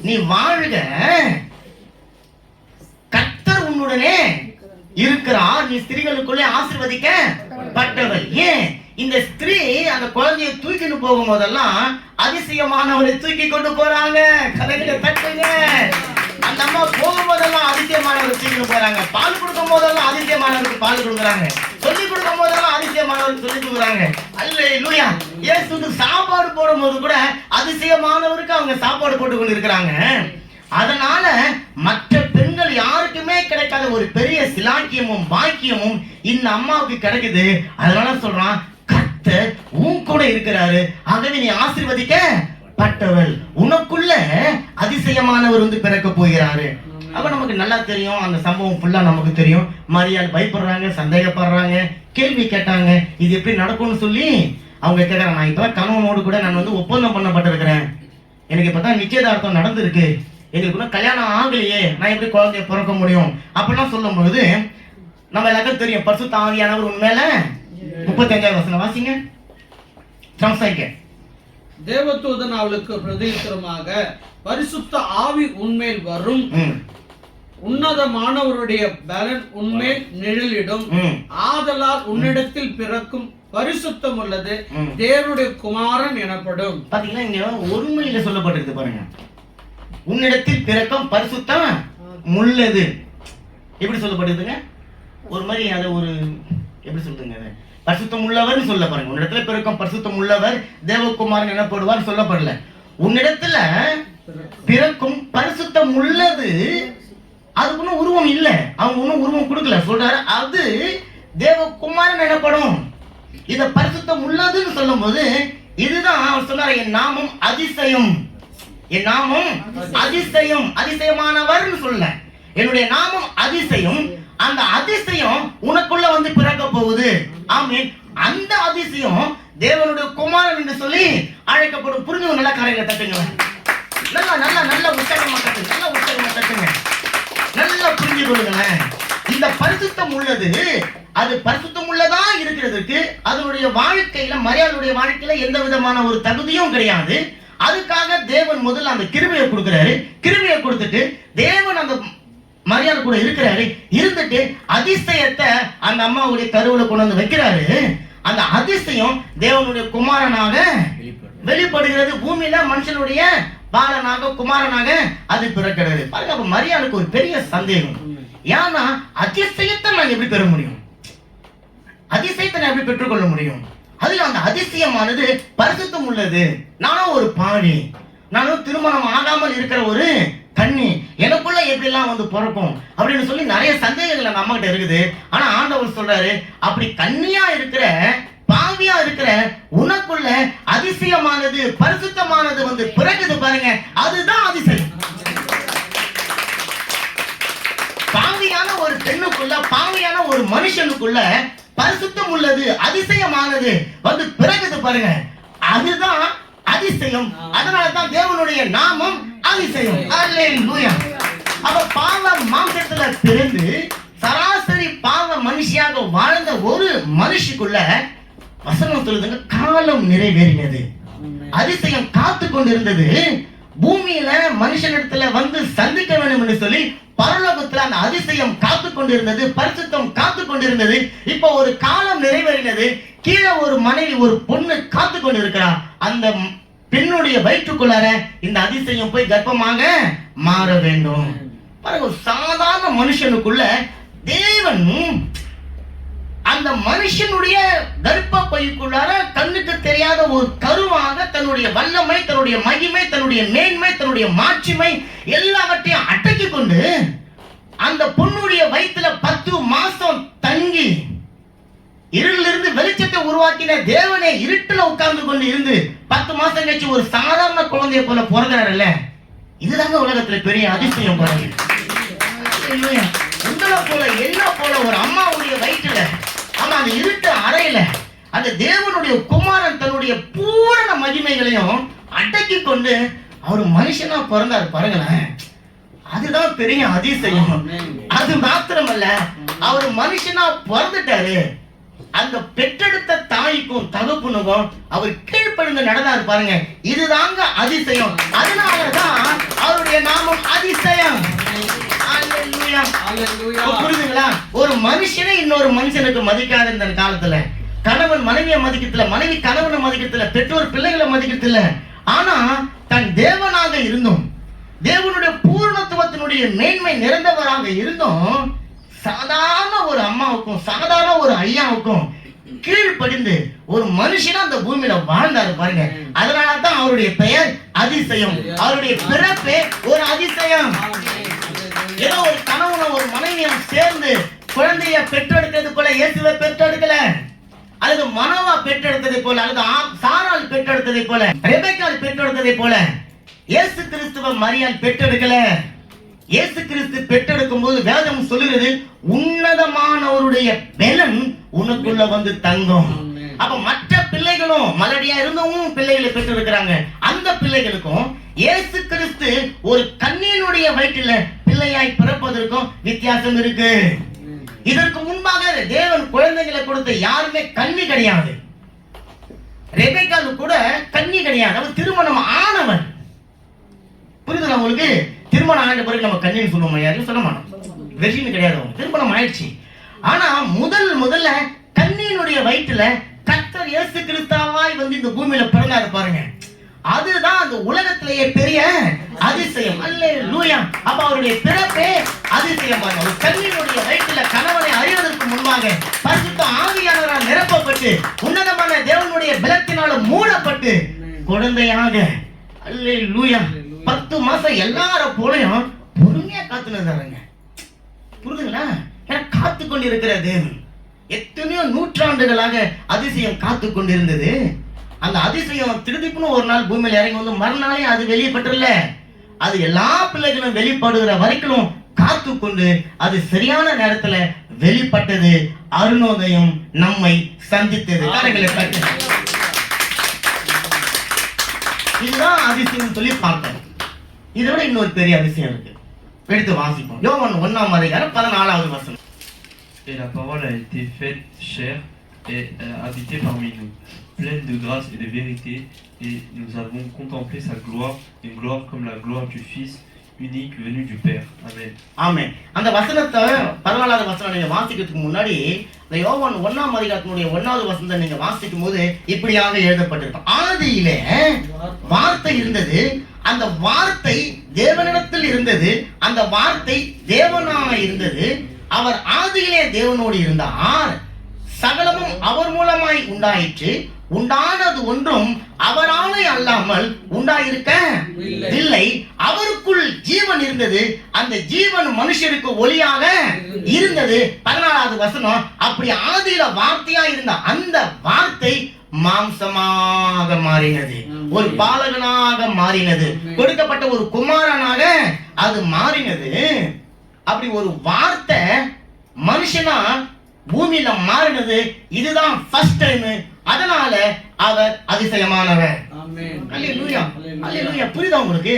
நீ வாழ்க, கர்த்தர் உன்னுடனே இருக்கிறார், நீ ஸ்திரீகளுக்குள்ளே ஆசீர்வதிக்கப்பட்டவள். ஏன்? இந்த ஸ்திரீ அந்த குழந்தையை தூக்கிட்டு போகும் போதெல்லாம் அதிசயமானவரை தூக்கி கொண்டு போறாங்க. கதைகளை தட்டுங்க. அந்த அம்மா போகும்போதெல்லாம் அதிசயமானவரை தூக்கிட்டு போறாங்க. பால் கொடுக்கும் போதெல்லாம் அதிசயமானவருக்கு பால் கொடுக்குறாங்க. சொல்லி கொடுக்கும் போதெல்லாம் அதிசயமானவருக்கு சொல்லி கொடுக்குறாங்க. அல்லேலூயா. இயேசுக்கு சாப்பாடு போடும் போது கூட அதிசயமானவருக்கு அவங்க சாப்பாடு போட்டு கொண்டு இருக்கிறாங்க. அதனால மற்ற பெண்கள் யாருக்குமே கிடைக்காத ஒரு பெரிய சிலாக்கியமும் பாக்கியமும் இந்த அம்மாவுக்கு கிடைக்குது. அதனால சொல்றான், கர்த்தர் உன் கூட இருக்கிறாரு, ஆகவே நீ ஆசீர்வதிக்கப்பட்டவள், உனக்குள்ள அதிசயமானவர் வந்து பிறக்க போகிறாரு. அப்ப நமக்கு நல்லா தெரியும், அந்த சம்பவம் ஃபுல்லா நமக்கு தெரியும். மரியாள் பயப்படுறாங்க, சந்தேகப்படுறாங்க, கேள்வி கேட்டாங்க, இது எப்படி நடக்கும்னு சொல்லி அவங்க கேட்கறாங்க. நான் இப்ப கணவனோடு கூட நான் வந்து ஒப்பந்தம் பண்ணப்பட்டிருக்கிறேன், எனக்கு இப்பதான் நிச்சயதார்த்தம் நடந்திருக்கு, எங்களுக்கு இன்னும் கல்யாணம் ஆகலையே, நான் எப்படி குழந்தைய பிறக்க முடியும் அப்படிலாம் சொல்லும் பொழுது நம்ம எல்லாருக்கும் தெரியும், பரிசுத்த ஆவியானவர் உண்மையில 35வது வசனம் வாசிங்க. தேவதூதன் அவளுக்கு பிரதியுத்தரமாக, பரிசுத்த ஆவி உன்மேல் வரும், உன்னதமானவருடைய பலன் உன்மேல் நிழலிடும், ஆதலால் உன்னிடத்தில் பிறக்கும் பரிசுத்தம் உள்ளது தேவனுடைய குமாரன் எனப்படும். பாத்தீங்கன்னா இங்க ஒருமையில சொல்லப்பட்டிருக்கு பாருங்க, உன்னிடத்தில் பிறக்கும் பரிசுத்தம் உள்ளது. எப்படி சொல்லப்படுதுங்க? ஒரு மாதிரி அதை ஒரு எப்படி சொல்றீங்க, பரிசுத்தம் உள்ளவர் சொல்ல பாருங்க. உன்னிடத்துல பிறக்கும் பரிசுத்தம் உள்ளவர் தேவகுமாரன் எனப்படுவார் சொல்லப்படல. உன்னிடத்துல பிறக்கும் பரிசுத்தம் உள்ளது, அதுக்கு ஒன்றும் உருவம் இல்ல, அவங்க ஒன்றும் உருவம் கொடுக்கல, சொல்றாரு அது தேவகுமாரன் எனப்படும். இத பரிசுத்தம் உள்ளதுன்னு சொல்லும் போது இதுதான் அவர் சொன்னார், என் நாமம் அதிசயம், என் நாமம் அதிசயம், அதிசயமானவர் சொல்ல, என்னுடைய நாமம் அதிசயம், அந்த அதிசயம் உனக்குள்ள வந்து பிறக்க போகுது. ஆமென். அந்த அதிசயம் தேவனுடைய குமாரன் என்று சொல்லி அழைக்கப்படும். புரிஞ்சு நல்ல காரியங்களை தட்டுங்க, நல்லா நல்லா நல்ல உற்சாகமா தட்டுங்க, நல்ல உற்சாகமா தட்டுங்க, நல்லா புரிஞ்சு கொள்ளுங்களேன். இந்த பரிசுத்தம் உள்ளது, அது பரிசுத்தம் உள்ளதா இருக்கிறதுக்கு அதனுடைய வாழ்க்கையில, மரியாளுடைய வாழ்க்கையில எந்த விதமான ஒரு தகுதியும் கிடையாது. அதுக்காக தேவன் முதல்ல அந்த கிருபையை கொடுக்கிறாரு. கிருபையை கொடுத்துட்டு தேவன் அந்த மரியாதை கூட இருக்கிறாரு, இருந்துட்டு அதிசயத்தை அந்த அம்மாவுடைய கருவுல கொண்டு வந்து வைக்கிறாரு. அந்த அதிசயம் தேவனுடைய குமாரனாக வெளிப்படுகிறது. பூமியில மனுஷனுடைய பாலனாக குமாரனாக அது பிறக்கிறது. பாருங்க, அப்ப மரியாளுக்கு ஒரு பெரிய சந்தேகம், ஏன்னா அதிசயத்தை நான் எப்படி பெற முடியும், அதிசயத்தை நான் எப்படி பெற்றுக்கொள்ள முடியும்? அதுல அந்த அதிசயமானது பரிசுத்தம் உள்ளது. நானும் ஒரு பாவி, நானும் திருமணம் ஆகாமல் இருக்கிற ஒரு கண்ணி, எனக்குள்ள எப்படி எல்லாம் வந்து பிறக்கும் அப்படின்னு சொல்லி நிறைய சந்தேகங்கள் நம்ம கிட்ட இருக்குது. ஆனா ஆண்டவர் சொல்றாரு, அப்படி கண்ணியா இருக்கிற பாவியா இருக்கிற உனக்குள்ள அதிசயமானது பரிசுத்தமானது வந்து பிறகுது பாருங்க, அதுதான் அதிசயம். பாவியான ஒரு பெண்ணுக்குள்ள, பாவியான ஒரு மனுஷனுக்குள்ள பரிசுத்தம் உள்ளது, அதிசயமானது வந்து பிறகுது பாருங்க, அதுதான் அதிசயம். அதனாலதான் தேவனுடைய நாமம் அதிசயம். அல்லேலூயா. அப்ப பாவ மாம்சத்துல பிறந்து சராசரி பாவ மனுஷியாக வாழ்ந்த ஒரு மனுஷிக்குள்ள வசனம் சொல்லுதுங்க, காலம் நிறைவேறினது, அதிசயம் காத்து கொண்டிருந்தது. பூமியில மனுஷனிடத்துல வந்து சந்திக்க வேண்டும் என்று சொல்லி பரலோகத்துல அந்த அதிசயம் காத்து கொண்டிருந்தது, பரிசுத்தம் காத்து கொண்டிருந்தது. இப்ப ஒரு காலம் நிறைவேறினது, கீழே ஒரு மனைவி, ஒரு பொண்ணு காத்து கொண்டிருக்கிறார். அந்த பெண்ணுடைய வயிற்றுக்குள்ளார இந்த அதிசயம் போய் கர்ப்பமாக மாற வேண்டும். பாருங்க, ஒரு சாதாரண மனுஷனுக்குள்ள தேவன் அந்த மனுஷனுடைய கர்ப்ப பைக்குள்ளார கண்ணுக்கு தெரியாத ஒரு கருவாக தன்னுடைய வல்லமை, தன்னுடைய மகிமை, தன்னுடைய மேன்மை, தன்னுடைய மாட்சிமை எல்லாவற்றையும் அடக்கி கொண்டு அந்த பொண்ணுடைய வயிற்றுல 10 மாசம் தங்கி இருளிலிருந்து வெளிச்சத்தை உருவாக்கின தேவனே இருட்டுல உட்கார்ந்து கொண்டு இருந்து 10 மாசம் கழிச்சு ஒரு சாதாரண குழந்தைய போல பிறகுறாருல்ல, இதுதாங்க உலகத்துல பெரிய அதிசயம். பாருங்க, உங்களை போல என்ன போல ஒரு அம்மாவுடைய வயிற்றுல, ஆமா அந்த இருட்டு அறையில அந்த தேவனுடைய குமாரன் தன்னுடைய பூரண மகிமைகளையும் அடக்கி கொண்டு அவர் மனுஷனா பிறந்தாரு. பாருங்களேன், அதுதான் பெரிய அதிசயம். அது மாத்திரமல்ல, அவர் மனுஷனா பிறந்துட்டாரு. அந்த பெற்றெடுத்த தாய்க்கும் தகப்பனுக்கும் அவர் கீழ்ப்படிந்து நடந்தாரு. பாருங்க, இதுதாங்க அதிசயம். அதனாலதான் அவருடைய நாமம் அதிசயம். புரியுதுங்களா? ஒரு மனுஷனை இன்னொரு மனுஷனுக்கு மதிக்காத இந்த காலத்துல, கணவன் மனைவியை மதிக்கிறதுல, மனைவி கணவனை மதிக்கிறதுல, பெற்றோர் பிள்ளைகளை மதிக்கிறதுல, ஆனா தன் தேவனாக இருந்தும் தேவனுடைய பூர்ணத்துவத்தினுடைய மேன்மை நிறைந்தவராக இருந்தும் சாதாரண ஒரு அம்மாவுக்கும் சாதாரண ஒரு ஐயாவுக்கும் கீழ்ப்படிந்து ஒரு மனுஷனா அந்த பூமியில வாழ்ந்தாரு. பாருங்க, அதனாலதான் அவருடைய பெயர் அதிசயம். அவருடைய பிறப்பே ஒரு அதிசயம். ஏதோ ஒரு கணவனை ஒரு மனைவியும் சேர்ந்து குழந்தைய பெற்றெடுத்தது போல இயேசுவை பெற்றெடுக்கல, அல்லது மனோவா பெற்றெடுத்ததை போல, அல்லது சாராள் பெற்றெடுத்ததை போல, ரெபெக்காள் பெற்றெடுத்ததை போல இயேசு கிறிஸ்துவ மரியாள் பெற்றெடுக்கல. இயேசு கிறிஸ்து பெற்றெடுக்கும் போது வேதம் சொல்லுகிறது, உன்னதமானவருடைய பலன் உனக்குள்ள வந்து தங்கும். அப்ப மற்ற பிள்ளைகளும் மலடியா இருந்தவங்க பிள்ளைகளை பெற்றிருக்கிறாங்க. அந்த பிள்ளைகளுக்கும் இயேசு கிறிஸ்து ஒரு கன்னியினுடைய வயிற்றில பிள்ளையாய் பிறப்பதற்கும் வித்தியாசம் இருக்கு. இதற்கு முன்பாக தேவன் குழந்தைகளை கொடுத்த யாருமே கன்னி கிடையாது. ரெபெக்காளு கூட கன்னி கிடையாது, அவர் திருமணம் ஆனவன். புரியுதுங்களா உங்களுக்கு? திருமணம் ஆன பிறகு நம்ம கன்னின்னு சொல்லுவோம், யாரையும் சொல்ல மாட்டோம். வெர்ஜின் கிடையாது, அவங்க திருமணம் ஆயிடுச்சு. ஆனா முதல்ல கன்னியினுடைய வயிற்றுல கர்த்தர் இயேசு கிறிஸ்துவாய் வந்து இந்த பூமியில பிறந்தாரு. பாருங்க, அதுதான் அந்த உலகத்திலேயே பெரிய அதிசயம். அல்லேலூயா. அப்ப அவருடைய பிறப்பே அதிசயம். பாருங்க, ஒரு கன்னியினுடைய வயிற்றுல கணவனை அறிவதற்கு முன்பாக பரிசுத்த ஆவியானவரால் நிரப்பப்பட்டு உன்னதமான தேவனுடைய பலத்தினால மூடப்பட்டு குழந்தையாக, அல்லேலூயா, 10 மாசம் எல்லார போலையும் பொறுமையா காத்துனதாருங்க. புரியுதுங்களா? காத்து கொண்டிருக்கிற தேவன் எத்தனையோ நூற்றாண்டுகளாக அதிசயம் காத்து கொண்டிருந்தது. அந்த அதிசயம் திருதிப்புன்னு ஒரு நாள் பூமியில இறங்கி வந்து மறுநாளே அது வெளியப்பட்டுல, அது எல்லா பிள்ளைகளும் வெளிப்படுகிற வரைக்கும் காத்து கொண்டு அது சரியான நேரத்துல வெளிப்பட்டது. அருணோதயம் நம்மை சந்தித்தது. இதுதான் அதிசயம் சொல்லி பார்த்தோம். இதை விட இன்னொரு பெரிய அதிசயம் இருக்கு. எடுத்து வாசிப்போம். யோவான் 1:14 வசனம். Et la parole a été faite chair et habité parmi nous, pleine de grâce et de vérité, et nous avons contemplé sa gloire, une gloire comme la gloire du Fils unique venu du Père. Amen. Amen. அந்த வசனத்தை பரவாயில்லாத வசனம் நீங்க வாசிக்கிறதுக்கு முன்னாடி இந்த யோவான் 1:1 வசனத்தை நீங்க வாசிக்கும் போது இப்படியாக எழுதப்பட்டிருக்கும். ஆதியிலே வார்த்தை இருந்தது, அந்த வார்த்தை தேவனிடத்தில் இருந்தது, அந்த வார்த்தை தேவனாய் இருந்தது, அவர் ஆதியிலே தேவனோடு இருந்தார், சகலமும் அவர் மூலமாய் உண்டாயிற்று, உண்டானது ஒன்றும் அவராலே அல்லாமல் உண்டாயிருக்கவில்லை, அவருக்குள் ஜீவன் இருந்தது, அந்த ஜீவன் மனுஷருக்கு ஒளியாக இருந்தது. 14வது வசனம். அப்படி ஆதியில வார்த்தையா இருந்த அந்த வார்த்தை மாம்சமாக மாறினது, ஒரு பாலகனாக மாறினது, கொடுக்கப்பட்ட ஒரு குமாரனாக அது மாறினது. அப்படி ஒரு வார்த்தை மனுஷனா பூமியில மாறினது இதுதான் ஃபர்ஸ்ட் டைம். அதனால அவர் அதிசயமானவர். அல்லேலூயா, அல்லேலூயா. புரியுதா உங்களுக்கு?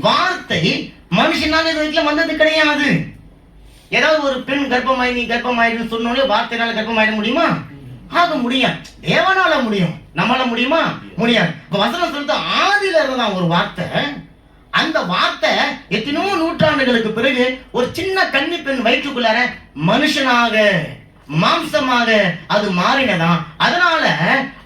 வார்த்தை மனுஷனால இந்த வீட்டுல வந்தது கிடையாது. ஏதாவது ஒரு பெண் கர்ப்பமாயி நீ கர்ப்பமாயிடுன்னு சொன்னோடனே வார்த்தைனால கர்ப்பமாயிட முடியுமா? ஆக முடியாது. தேவனால முடியும், நம்மளால முடியுமா? முடியாது. இப்ப வசனம் சொல்றது ஆதியில இருந்ததான் ஒரு வார்த்தை. அந்த வார்த்தை எத்தனையோ நூற்றாண்டுகளுக்கு பிறகு ஒரு சின்ன கன்னி பெண் வயிற்றுக்குள்ளார மனுஷனாக மாம்சமாக அது மாறினதாம். அதனால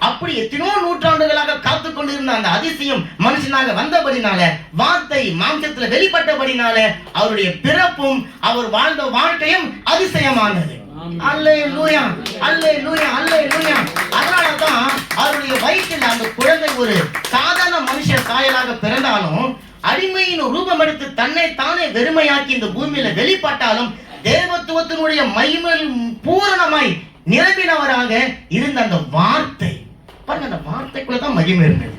அப்படி எத்தனையோ நூற்றாண்டுகளாக காத்து கொண்டிருந்த அந்த அதிசயம் மனுஷனாக வந்தபடினால, வார்த்தை மாம்சத்துல வெளிப்பட்டபடினால, அவருடைய பிறப்பும் அவர் வாழ்ந்த வாழ்க்கையும் அதிசயமானது. அல்லேலூயா, அல்லேலூயா, அல்லேலூயா. அதனாலதான் அவருடைய வயிற்றில் அந்த குழந்தை ஒரு சாதாரண மனுஷ சாயலாக பிறந்தாலும், அடிமையின் ரூபம் எடுத்து தன்னை தானே வெறுமையாக்கி இந்த பூமியில வெளிப்பட்டாலும், தேவத்துவத்தினுடைய மகிமையில் பூரணமாய் நிரம்பினவராக இருந்த அந்த வார்த்தை பாருங்க, அந்த வார்த்தைக்குள்ளதான் மகிமை இருந்தது.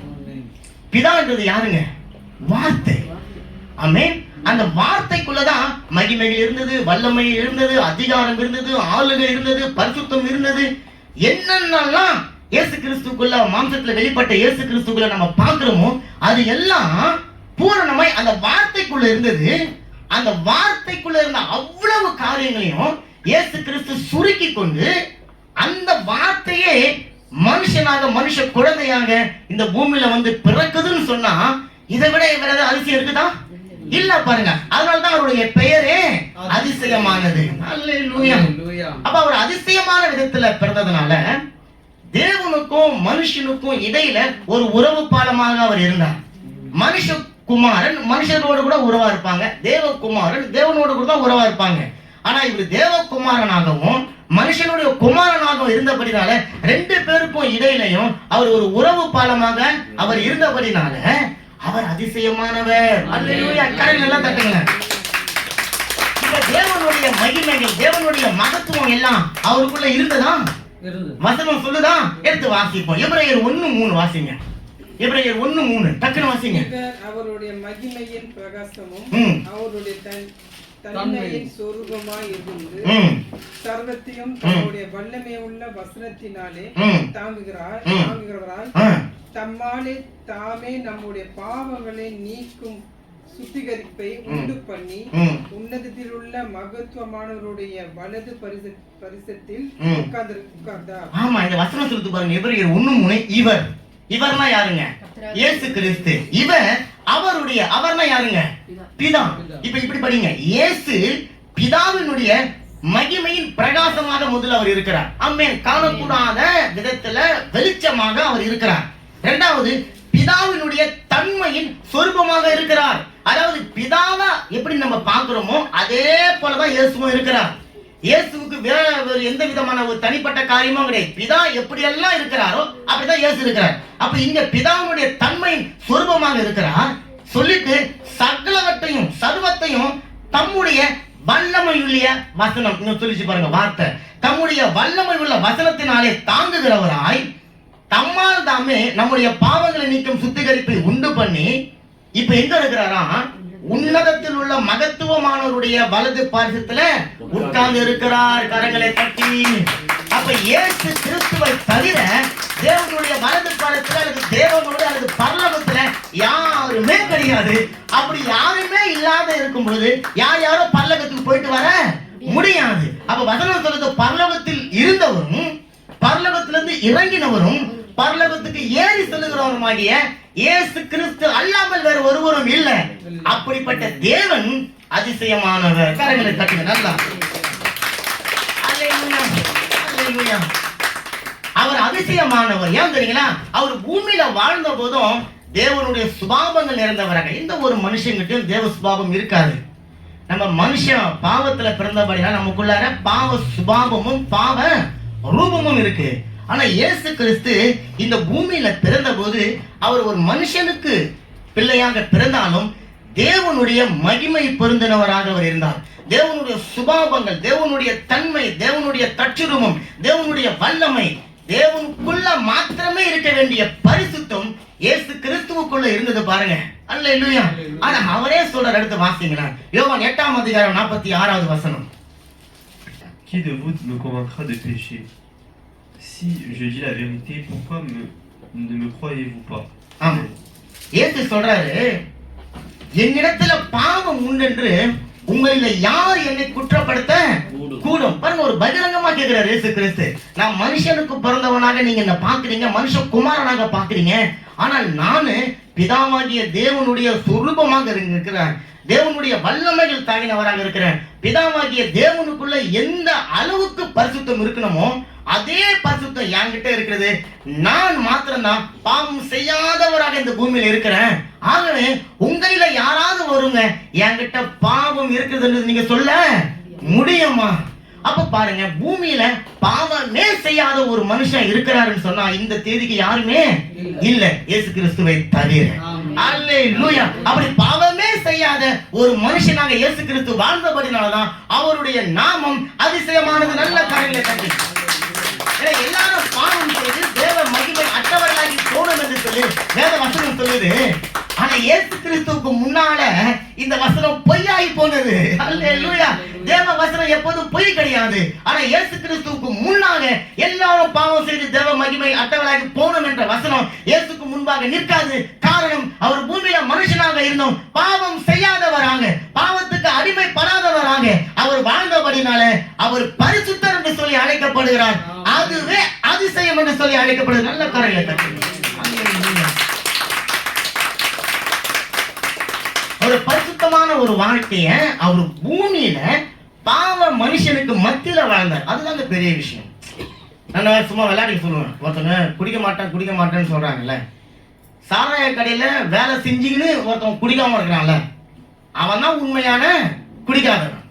பிதான்றது யாருங்க? வார்த்தை. ஆமென். அந்த வார்த்தைக்குள்ளதான் மகிமைகள் இருந்தது, வல்லமை இருந்தது, அதிகாரம் இருந்தது, ஆளுகை இருந்தது, பரிசுத்தம் இருந்தது. என்னென்னலாம் இயேசு கிறிஸ்துக்குள்ள மாம்சத்துல வெளிப்பட்ட இயேசு கிறிஸ்துக்குள்ள நம்ம பார்க்கிறோமோ அது எல்லாம் பூரணமாய் அந்த வார்த்தைக்குள்ள இருந்தது. அந்த வார்த்தைக்குள்ள இருந்த அவ்வளவு காரியங்களையும் இயேசு கிறிஸ்து சுருக்கி கொண்டு அந்த வார்த்தையே மனுஷனாக மனுஷ குழந்தையாக இந்த பூமியில வந்து பிறக்குதுன்னு சொன்னா இதை விட வேற ஏதாவது அதிசயம் இருக்குதா? இல்ல பாருங்க. அதனாலதான் அவருடைய பெயரே அதிசயமானது. அல்லேலூயா. அப்ப அவர் அதிசயமான விதத்துல பிறந்ததுனால தேவனுக்கும் மனுஷனுக்கும் இடையில ஒரு உறவு பாலமாக அவர் இருந்தார். மனுஷகுமாரன் மனுஷனோடு கூட உறவா இருப்பாங்க, தேவகுமாரன் தேவனோடு கூட தான் உறவா இருப்பாங்க. ஆனா இவர் தேவகுமாரனாகவும் மனுஷனுடைய குமாரனாகவும் இருந்தபடினால ரெண்டு பேருக்கும் இடையிலையும் அவர் ஒரு உறவு பாலமாக அவர் இருந்தபடினால அவர் அதிசயமானவர். அல்லேலூயா. கரங்களை எல்லாம் தட்டுங்க. இந்த தேவனுடைய மகிமைகள், தேவனுடைய மகத்துவம் எல்லாம் அவருக்குள்ள இருந்ததா? வசனம் சொல்லுதா? எடுத்து வாசிப்போம். எபிரேயர் 1:3 வாசிங்க. எபிரேயர் 1:3 டக்குனு வாசிங்க. அவருடைய மகிமையின் பிரகாசமும் அவருடைய தன்மையின் சொரூபமாய் இருந்து சர்வத்தையும் தன்னுடைய வல்லமை உள்ள வசனத்தினாலே தாங்குகிறவராய் தம்மாலே தாமே நம்முடைய பாவங்களை நீக்கும் சுத்திகரிப்பை உண்டு பண்ணி உன்னதத்தில் உள்ள மகத்துவமானவருடைய வலது பரிசத்தில் உட்கார்ந்தார். ஆமா, இந்த வசனம் சொல்லுது பாருங்க. எபிரேயர் 1:3 இவர்னா யாருங்க? இயேசு கிறிஸ்து. அவர்னா யாருங்க? பிதா. இப்ப இப்படி படிங்க. இயேசு பிதாவினுடைய மகிமையின் பிரகாசமாக முதல்ல அவர் இருக்கிறார். ஆமென். காணக்கூடாத விதத்துல வெளிச்சமாக அவர் இருக்கிறார். இரண்டாவது, பிதாவினுடைய தன்மையின் சொரூபமாக இருக்கிறார். அதாவது பிதாவை எப்படி நம்ம பார்க்கிறோமோ அதே போலதான் இயேசுவும் இருக்கிறார். இயேசுவுக்கு வேற எந்த விதமான ஒரு தனிப்பட்ட காரியமும் கிடையாது. பிதா எப்படி எல்லாம் இருக்கிறாரோ அப்படிதான் இயேசு இருக்கிறார். அப்ப இங்க பிதாவுடைய தன்மையின் சொரூபமாக இருக்கிறார் சொல்லிட்டு சகலவற்றையும் சர்வத்தையும் தம்முடைய வல்லமையுள்ள வசனம், இன்னும் சொல்லிச்சு பாருங்க வார்த்தை, தம்முடைய வல்லமை உள்ள வசனத்தினாலே தாங்குகிறவராய் தம்மால் தாமே நம்முடைய பாவங்களை நீக்கும் சுத்திகரிப்பை உண்டு பண்ணி இப்ப எங்க இருக்கிறாரா? உன்னதத்தில் உள்ள மகத்துவமானவருடைய வலது பாரிசத்துல உட்கார்ந்து இருக்கிறார். கரங்களை தட்டி. அப்ப இயேசு கிறிஸ்துவை தவிர தேவனுடைய வலது பாரிசத்துல அல்லது தேவனோட அல்லது பரலோகத்துல யாருமே கிடையாது. அப்படி யாருமே இல்லாத இருக்கும் பொழுது யாரோ பரலோகத்துக்கு போயிட்டு வர முடியாது. அப்ப வசனம் சொல்றது பரலோகத்தில் இருந்தவரும் பரலோகத்திலிருந்து இறங்கினவரும் பரலோகத்துக்கு ஏறி செல்லுகிறவருமாகிய இயேசு கிறிஸ்து அல்லாமல் வேறு ஒருவரும் இல்லை. அப்படிப்பட்ட தேவன் அதிசயமானவர். கரங்களை தட்டுங்க நல்லா. அல்லேலூயா, அல்லேலூயா. அவர் அதிசயமானவர். ஏன் தெரியுங்களா? அவர் பூமியில வாழ்ந்த போதும் தேவனுடைய சுபாவங்கள் நிறைந்தவராக. எந்த ஒரு மனுஷங்கிட்டும் தேவ சுபாவம் இருக்காது. நம்ம மனுஷன் பாவத்துல பிறந்தபடினா நமக்குள்ளார பாவ சுபாவமும் பாவ ரூபமும் இருக்கு. ஆனா இயேசு கிறிஸ்து இந்த பூமியில பிறந்த போது அவர் ஒரு மனுஷனுக்கு பிள்ளையாக பிறந்தாலும் தேவனுடைய மகிமை பொருந்தினவராக அவர் இருந்தார். தேவனுடைய சுபாவங்கள், தேவனுடைய தன்மை, தேவனுடைய தச்சுருவம், தேவனுடைய வல்லமை, தேவனுக்குள்ள மாத்திரமே இருக்க வேண்டிய பரிசுத்தம் இயேசு கிறிஸ்துவுக்குள்ள இருந்தது பாருங்க. அல்லேலூயா. ஆனா அவரே சொல்றார். அடுத்து வாசிங்களா. யோவான் 8:46 வசனம். Qui de vous me convaincra de péché? Si je dis la vérité, pourquoi ne me croyez-vous pas? ஆமா, இயேசு சொல்றாரு, என்னிடத்துல பாவம் உண்டென்று உங்களில யார் என்னை குற்றப்படுத்த கூடும்? பாருங்க, ஒரு பகிரங்கமா கேட்கிறார் இயேசு கிறிஸ்து. நான் மனுஷனுக்கு பிறந்தவனாக நீங்க என்ன பாக்குறீங்க, மனுஷ குமாரனாக பாக்குறீங்க. ஆனால் நானு பிதாவாகிய தேவனுடைய சொரூபமாக இருக்கிறேன், தேவனுடைய வல்லமைகள் தாங்கினவராக இருக்கிறேன். பிதாவாகிய தேவனுக்குள்ள எந்த அளவுக்கு பரிசுத்தம் இருக்கணுமோ அதே பரிசுத்தம் என்கிட்ட இருக்கிறது. நான் மாத்திரம்தான் பாவம் செய்யாதவராக இந்த பூமியில இருக்கிறேன். ஆகவே உங்களில யாராவது வருங்க என்கிட்ட பாவம் இருக்கிறதுன்னு நீங்க சொல்ல முடியுமா? அப்ப பாருங்க, பூமியில பாவமே செய்யாத ஒரு மனுஷன் இருக்கிறாருன்னு சொன்னா இந்த தேதிக்கு யாருமே இல்ல, இயேசு கிறிஸ்துவை தவிர. அல்லேலூயா. அப்படி பாவமே செய்யாத ஒரு மனுஷனாக இயேசு கிறிஸ்து வாழ்ந்தபடினாலதான் அவருடைய நாமம் அதிசயமானது. நல்ல காரியங்களை கட்டி எல்லாரும் பாவம் செய்து தேவ மகிமை அற்றவர்களாகி போடும் என்று சொல்லி வேத வசனம் சொல்லுது. ஆனா இயேசு கிறிஸ்துவுக்கு முன்னால இந்த வசனம் பொய்யாகி போனது. அல்லேலூயா. தேவ வசனம் எப்போதும் பொய் கிடையாது. ஆனா இயேசு கிறிஸ்துவுக்கு முன்னாக எல்லாரும் பாவம் செய்து தேவ மகிமை அற்றவர்களாகி போனோம் என்ற வசனம் இயேசுக்கு முன்பாக நிற்காது. காரணம், அவர் பூமியில மனுஷனாக இருந்தோம், பாவம் செய்யாதவராக, பாவத்துக்கு அடிமைப்படாதவராக அவர் வாழ்ந்தபடினால அவர் பரிசுத்தர் என்று சொல்லி அழைக்கப்படுகிறார். அதுவே அதிசயம் என்று சொல்லி அழைக்கப்படுகிறது. நல்ல காரியங்களை ஒரு பரிசுத்தமான ஒரு வாழ்க்கைய அவர் பூமியில பாவ மனுஷனுக்கு மத்தியில வாழ்ந்தார். அதுதான் பெரிய விஷயம். நான் சும்மா விளையாடி சொல்லுவேன், ஒருத்தவங்க குடிக்க மாட்டேன்னு சொல்றாங்கல்ல, சாராய கடையில வேலை செஞ்சுக்கின்னு ஒருத்தவங்க குடிக்காம இருக்கிறான்ல, அவன் தான் உண்மையான குடிக்காதவன்.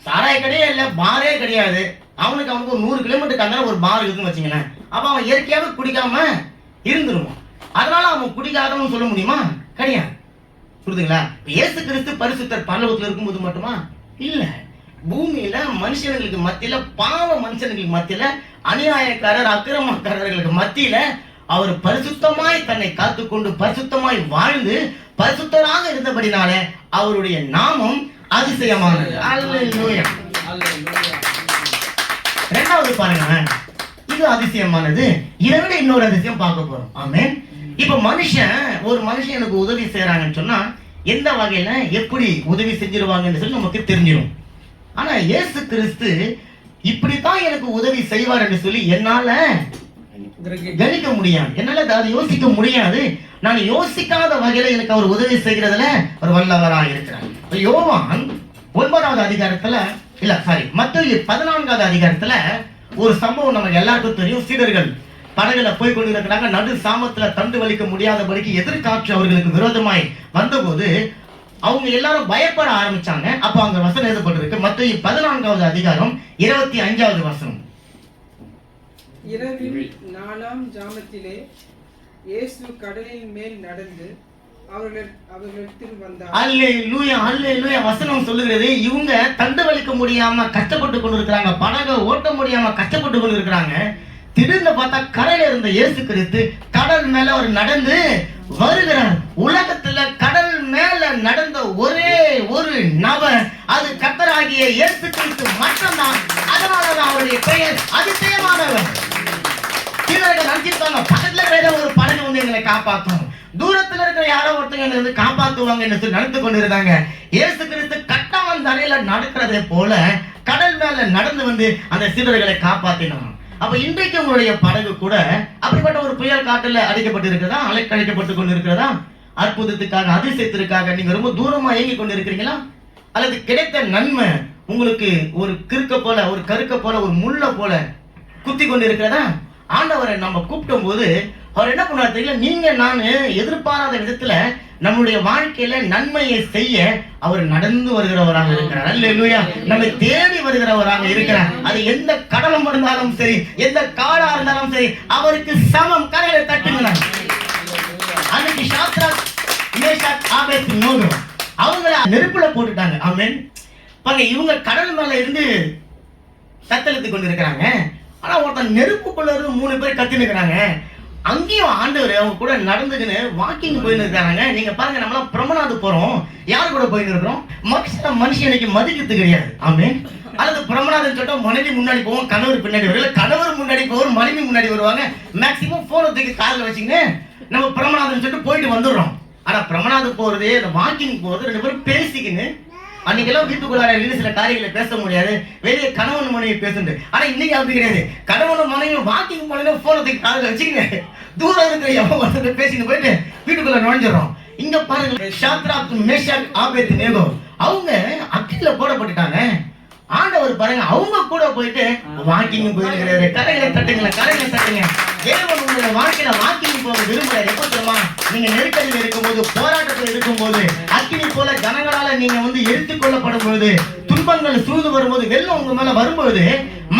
சாராய கடையே இல்ல, பாரே கிடையாது, அவனுக்கு ஒரு 100 கிலோமீட்டர் தாங்க ஒரு பார் இருக்குன்னு வச்சுங்களேன், அப்ப அவன் இயற்கையாவே குடிக்காம இருந்துருவான். அதனால அவன் குடிக்காதவன் சொல்ல முடியுமா? கிடையாது. புரியுதுங்களா? இயேசு கிறிஸ்து பரிசுத்தர் பரலோகத்துல இருக்கும்போது மட்டுமா? இல்ல, பூமியில மனுஷர்களுக்கு மத்தியில, பாவ மனுஷர்களுக்கு மத்தியில, அநியாயக்காரர் அக்கிரமக்காரர்களுக்கு மத்தியில அவர் பரிசுத்தமாய் தன்னை காத்துக்கொண்டு பரிசுத்தமாய் வாழ்ந்து பரிசுத்தராக இருந்தபடினால அவருடைய நாமம் அதிசயமானது. அல்லேலூயா. இரண்டாவது பாருங்க, இது அதிசயமானது. இதை விட இன்னொரு அதிசயம் பார்க்க போறோம். ஆமென். இப்ப ஒரு மனுஷன் எனக்கு உதவி செய்யறாங்கன்னு சொன்னா எந்த வகையில எப்படி உதவி செஞ்சிருவாங்கன்னு சொல்லி நமக்கு தெரிஞ்சிடும். ஆனா இயேசு கிறிஸ்து இப்படித்தான் எனக்கு உதவி செய்வார் என்று சொல்லி என்னால கணிக்க முடியாது, என்னால அதை யோசிக்க முடியாது. நான் யோசிக்காத வகையில எனக்கு அவர் உதவி செய்கிறதுல ஒரு வல்லவராக இருக்கிறார். யோவான் 9வது அதிகாரத்துல மத்தேயு 14வது அதிகாரத்துல ஒரு சம்பவம் நமக்கு எல்லாருக்கும் தெரியும். சீடர்கள் படகுல போய் கொண்டிருக்கிறாங்க. நடு சாமத்துல தண்டு வலிக்க முடியாதபடிக்கு எதிர்காற்று அவர்களுக்கு விரோதமாய் வந்தபோது அவங்க எல்லாரும் பயப்பட ஆரம்பிச்சாங்க. அப்ப அங்க வசனம் எழுதப்பட்டிருக்கு, மத்தேயு 14வது அதிகாரம் 25வது வசனம். இரவில் 4ஆம் ஜாமத்திலே இயேசு கடலின் மேல் நடந்து அவர்களிடத்தில் வந்தார். அல்லேலூயா, அல்லேலூயா. வசனம் சொல்லுகிறது, இவங்க தண்டு வலிக்க முடியாம கஷ்டப்பட்டு கொண்டிருக்கிறாங்க, படகை ஓட்ட முடியாம கஷ்டப்பட்டு கொண்டிருக்கிறாங்க. திடீர்னு பார்த்தா கரையில இருந்த இயேசு கிறிஸ்து கடல் மேல அவர் நடந்து வருகிறார். உலகத்துல கடல் மேல நடந்த ஒரே ஒரு நபர் அது கர்த்தராகிய இயேசு கிறிஸ்து மட்டும்தான். அதனாலதான் அவருடைய பெயர் அதிசயமானவர். சீடர்கள் நினைச்சிருக்காங்க, பக்கத்துல வேற ஒரு படகு வந்து எங்களை காப்பாற்றும், தூரத்துல இருக்கிற யாரோ ஒருத்தங்க வந்து காப்பாத்துவாங்க என்று சொல்லி நினைத்து கொண்டிருந்தாங்க. இயேசு கிறிஸ்து கட்டாமன் தரையில நடக்கிறதே போல கடல் மேல நடந்து வந்து அந்த சீடர்களை காப்பாத்தினான். அப்ப இன்றைக்கு உங்களுடைய படகு கூட அப்படிப்பட்ட ஒரு புயல் காற்றுல அடிக்கப்பட்டு இருக்கிறதா, அலைக்கழிக்கப்பட்டு கொண்டு இருக்கிறதா? அற்புதத்துக்காக, அதிசயத்திற்காக நீங்க ரொம்ப தூரமா இயங்கி கொண்டு இருக்கிறீங்களா? அல்லது கிடைத்த நன்மை உங்களுக்கு ஒரு கிறுக்க போல, ஒரு கருக்க போல, ஒரு முள்ள போல குத்தி கொண்டு இருக்கிறதா? ஆண்டவரை நம்ம கூப்பிடும் போது அவர் என்ன பண்ணாரு தெரியல, நீங்க நான் எதிர்பாராத விதத்துல நம்முடைய வாழ்க்கையில நன்மையை செய்ய அவர் நடந்து வருகிறவராக இருக்கிறார். அல்லேலூயா. நம்மை தேடி வருகிறவராக இருக்கிறார். அது எந்த கடலும் இருந்தாலும் சரி, எந்த காடா இருந்தாலும் சரி, அவருக்கு சமம். கரையில தட்டுங்க. அன்னைக்கு சாத்ராக், மேஷாக், ஆபேத்நேகோ அவங்கள நெருப்புல போட்டுட்டாங்க. ஆமென். பாருங்க, இவங்க கடல் மேல இருந்து தத்தளித்து கொண்டு இருக்கிறாங்க. ஆனா ஒருத்தன் நெருப்புக்குள்ள இருந்து 3 பேர் கத்தினுக்கிறாங்க. அங்கேயும் ஆண்டவர் அவங்க கூட நடந்துக்குன்னு வாக்கிங் போயின்னு இருக்காங்க. நீங்க பாருங்க, நம்மளாம் பிரமநாது போறோம், யாரு கூட போயின்னு இருக்கிறோம்? மனுஷன் இன்னைக்கு மதிக்கிறது கிடையாது. ஆமென். அல்லது பிரமநாதன் சொல்லிட்டு மனைவி முன்னாடி போவோம், கணவர் பின்னாடி வருவாங்க, கணவர் முன்னாடி போவோம், மனைவி முன்னாடி வருவாங்க. மேக்சிமம் போனை தூக்கி காலில் வச்சுங்க நம்ம பிரமநாதன் சொல்லிட்டு போயிட்டு வந்துடுறோம். ஆனா பிரமநாதம் போறது, அந்த வாக்கிங் போறது 2 பேரும் பேசிக்கின்னு அன்னைக்கெல்லாம் வீட்டுக்குள்ளார இருந்து சில காரியங்களை பேச முடியாது, வெளியே கணவன் மனைவி பேசுண்டு. ஆனா இன்னைக்கு அப்படி கிடையாது. கணவன் மனைவி வாக்கிங் போனா போனதுக்கு காதுல வச்சுக்கங்க, தூரம் இருக்கிற எவன் பேசிட்டு போயிட்டு வீட்டுக்குள்ள நுழைஞ்சிடறோம். இங்க பாருங்க, ஷாத்ராக் மேஷாக் ஆபேத்நேகோ அவங்க அக்கில போடப்பட்டுட்டாங்க. ஆண்டவர் பாருங்க அவங்க கூட போயிட்டு வாக்கிங் போயிருக்கிறாரு. கரைகளை தட்டுங்க, கரைகளை தட்டுங்க. தேவன் உங்களுடைய வாழ்க்கையில வாக்கிங் போக விரும்புறாரு. எப்ப தெரியுமா? நீங்க நெருக்கடியில் இருக்கும்போது, போராட்டத்தில் இருக்கும்போது, அக்கினி போல ஜனங்களால நீங்க எடுத்துக் கொள்ளப்படும் பொழுது, துன்பங்கள் சூழ்ந்து வரும்போது, வெள்ளம் உங்க மேல வரும்போது,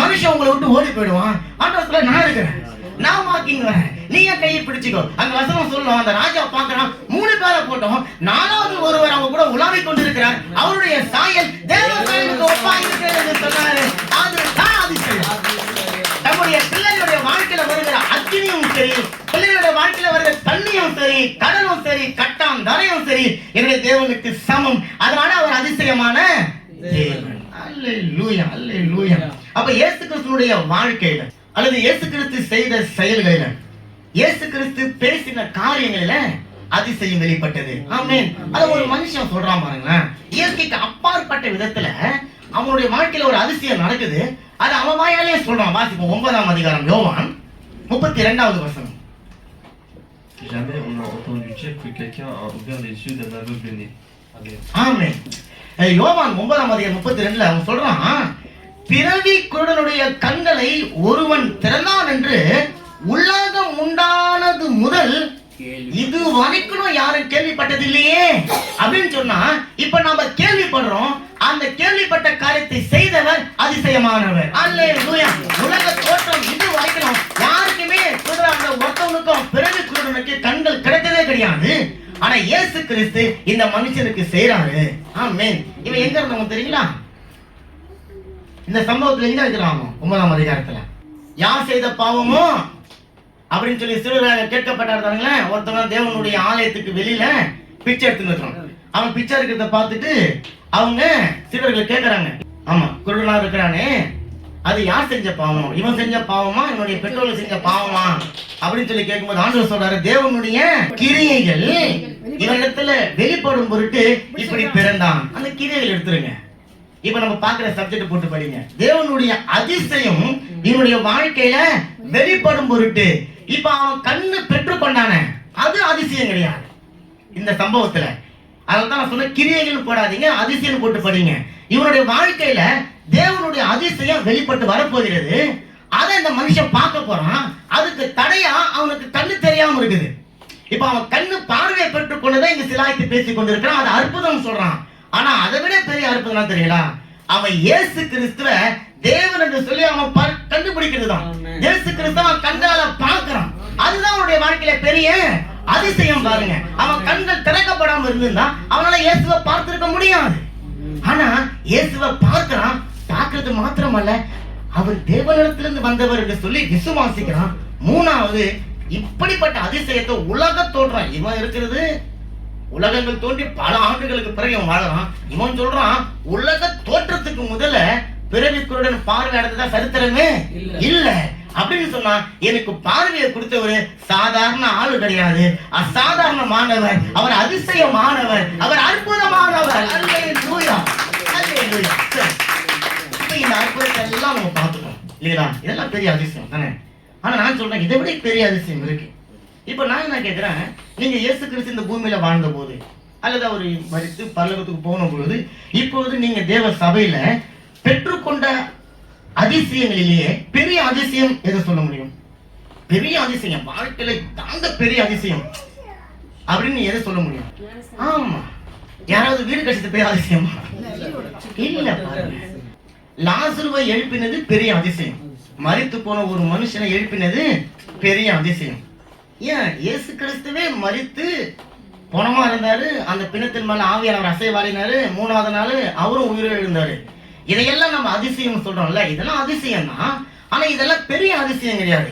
மனுஷன் உங்களை விட்டு ஓடி போயிடுவான். ஆண்டவர் நான் இருக்கிறேன், நான் வாக்கிங் வரேன், நீங்க கையை பிடிச்சுக்கோ. அங்க வசனம் சொல்லுவோம், அந்த ராஜா பாக்குறான், 3 பேரை போட்டோம், 4வது ஒருவர் அவங்க கூட உலாவிக் கொண்டிருக்கிறார், அவருடைய சாயல் தேவ சாயலுக்கு ஒப்பா இருக்கிறது என்று சொன்னாரு. அதுதான் அதிசயம். நம்முடைய பிள்ளைகளுடைய வாழ்க்கையில வருகிற அக்கினியும் சரி, பிள்ளைகளுடைய வாழ்க்கையில வருகிற தண்ணியும் சரி, கடலும் சரி, கட்டாம் தரையும் சரி, என்னுடைய தேவனுக்கு சமம். அதனால அவர் அதிசயமான தேவன். அல்லேலூயா, அல்லேலூயா. அப்ப இயேசு கிறிஸ்துவினுடைய வாழ்க்கையில அல்லது இயேசு கிறிஸ்து செய்த செயல்களில, இயேசு கிறிஸ்து பேசின காரியங்களில அதிசயம் வெளிப்பட்டது. ஆமென். அது ஒரு மனுஷன் சொல்றான் பாருங்களேன், இயற்கைக்கு அப்பாற்பட்ட விதத்துல அவனுடைய வாழ்க்கையில ஒரு அதிசயம் நடக்குது. அது அவன் வாயாலே சொல்றான். வாசிப்போம் 9ஆம் அதிகாரம் யோவான் 32வது வசனம். Jamais on a entendu dire que quelqu'un a ouvert les yeux d'un aveugle-né. Amen. ஆமென். யோவான் 9ஆம் அதிகாரம் 32ல அவன் சொல்றான், பிறவி குருடனுடைய கண்களை ஒருவன் திறந்தான் என்று உலகம் உண்டானது முதல் இது வரைக்கும் யாரும் கேள்விப்பட்டது இல்லையே அப்படின்னு சொன்னா, இப்ப நாம கேள்விப்படுறோம். அந்த கேள்விப்பட்ட காரியத்தை செய்தவர் அதிசயமானவர். அல்லேலூயா. உலக தோற்றம் இது வரைக்கும் யாருக்குமே குருடனான ஒருத்தவனுக்கும் பிறவி குருடனுக்கு கண்கள் கிடைத்ததே கிடையாது. ஆனா இயேசு கிறிஸ்து இந்த மனுஷனுக்கு செய்யறாரு. ஆமென். இவன் எங்க இருந்தவங்க தெரியுங்களா? இந்த சம்பவத்துல எங்க இருக்கிறாங்க? 9ஆம் அதிகாரத்துல யார் செய்த பாவமோ அப்படின்னு சொல்லி சிறுவராக கேட்கப்பட்டாருங்களே. ஒருத்தவங்க தேவனுடைய ஆலயத்துக்கு வெளியில பிச்சை எடுத்துன்னு இருக்கான். அவன் பிச்சை இருக்கிறத பார்த்துட்டு அவங்க சிறுவர்கள் கேட்கறாங்க, ஆமா குருடனா இருக்கிறானே, அது யார் செஞ்ச பாவம்? இவன் செஞ்ச பாவமா, இவனுடைய பெற்றோர்கள் செஞ்ச பாவமா அப்படின்னு சொல்லி கேட்கும்போது ஆண்டவர் சொல்றாரு, தேவனுடைய கிரியைகள் இவனிடத்துல வெளிப்படும் பொருட்டு இப்படி பிறந்தான். அந்த கிரியைகள் எடுத்துருங்க. இப்ப நம்ம பாக்குற சப்ஜெக்ட் போட்டு படிங்க. தேவனுடைய அதிசயம் இவனுடைய வாழ்க்கையில வெளிப்படும் பொருட்டு இப்ப அவன் கண்ணு பெற்று கொண்டானே, அது அதிசயம் கிடையாது இந்த சம்பவத்துல. அதனால நான் சொன்ன கிரியைகள் போடாதீங்க, அதிசயம் போட்டு படிங்க. இவனுடைய வாழ்க்கையில தேவனுடைய அதிசயம் வெளிப்பட்டு வரப்போகிறது. அதை இந்த மனுஷன் பார்க்க போறான். அதுக்கு தடையா அவனுக்கு கண்ணு தெரியாம இருக்குது. இப்ப அவன் கண்ணு பார்வையை பெற்றுக் கொண்டதை இங்க சிலாய்த்து பேசிக் கொண்டிருக்கிறான். அது அற்புதம் சொல்றான். ஆனா அதை விட பெரிய அற்புதம் தெரியல, அவன் இயேசு கிறிஸ்துவ தேவன் என்று சொல்லி அவன் கண்டுபிடிக்கிறது தான். இயேசு கிறிஸ்துவ அவன் கண்ணால பார்க்கிறான். அதுதான் அவனுடைய வாழ்க்கையில பெரிய அதிசயம். பாருங்க, அவன் கண்கள் திறக்கப்படாம இருந்தா அவனால இயேசுவை பார்த்திருக்க முடியாது. ஆனா இயேசுவை பார்க்கிறான். பார்க்கிறது மாத்திரமல்ல, அவர் தேவனிடத்திலிருந்து வந்தவர் என்று சொல்லி விசுவாசிக்கிறான். 3வது, இப்படிப்பட்ட அதிசயத்தை உலக தோற்றம் இவன் இருக்கிறது, உலகங்கள் தோன்றி பல ஆண்டுகளுக்கு பிறகு இவன் வாழறான். இவன் சொல்றான், உலக தோற்றத்துக்கு முதல்ல பிறவி குருடன் பார்வை அடைந்ததா சரித்திரமே இல்ல அப்படின்னு சொன்னா, எனக்கு பார்வையை கொடுத்தவர் சாதாரண ஆளு கிடையாது, அசாதாரணமானவர், அவர் அதிசயமானவர், அவர் அற்புதமானவர். அல்லேலூயா, அல்லேலூயா. இப்ப இந்த அற்புதத்தை எல்லாம் நம்ம பார்த்துக்கோம் இல்லையா? இதெல்லாம் பெரிய அதிசயம் தானே. ஆனா நான் சொல்றேன், இதை விட பெரிய அதிசயம் இருக்கு. இப்ப நான் என்ன கேட்கிறேன், நீங்க இயேசு கிறிஸ்து இந்த பூமியில வாழ்ந்த போது அல்லது அவர் மரித்து பரலோகத்துக்கு போன பொழுது, இப்பொழுது நீங்க தேவ சபையில பெற்றுக்கொண்ட அதிசயங்களிலேயே பெரிய அதிசயம் எதை சொல்ல முடியும்? பெரிய அதிசயம், வாழ்க்கையில தாங்க பெரிய அதிசயம் அப்படின்னு எதை சொல்ல முடியும்? ஆமா, யாராவது வீடு கட்டிட்டு பெரிய அதிசயமா? இல்ல. பாருங்க, லாசருவை எழுப்பினது பெரிய அதிசயம். மரித்து போன ஒரு மனுஷனை எழுப்பினது பெரிய அதிசயம். ஏன்? இயேசு கிறிஸ்துவே மரித்து பணமா இருந்தாரு, அந்த பிணத்தின் மேல ஆவியானவர் அசைவாடினாரு, 3வது நாள் அவரும் உயிரோடு இருந்தாரு. இதையெல்லாம் நம்ம அதிசயம் சொல்றோம்ல, இதெல்லாம் அதிசயம் தான். ஆனா இதெல்லாம் பெரிய அதிசயம் கிடையாது.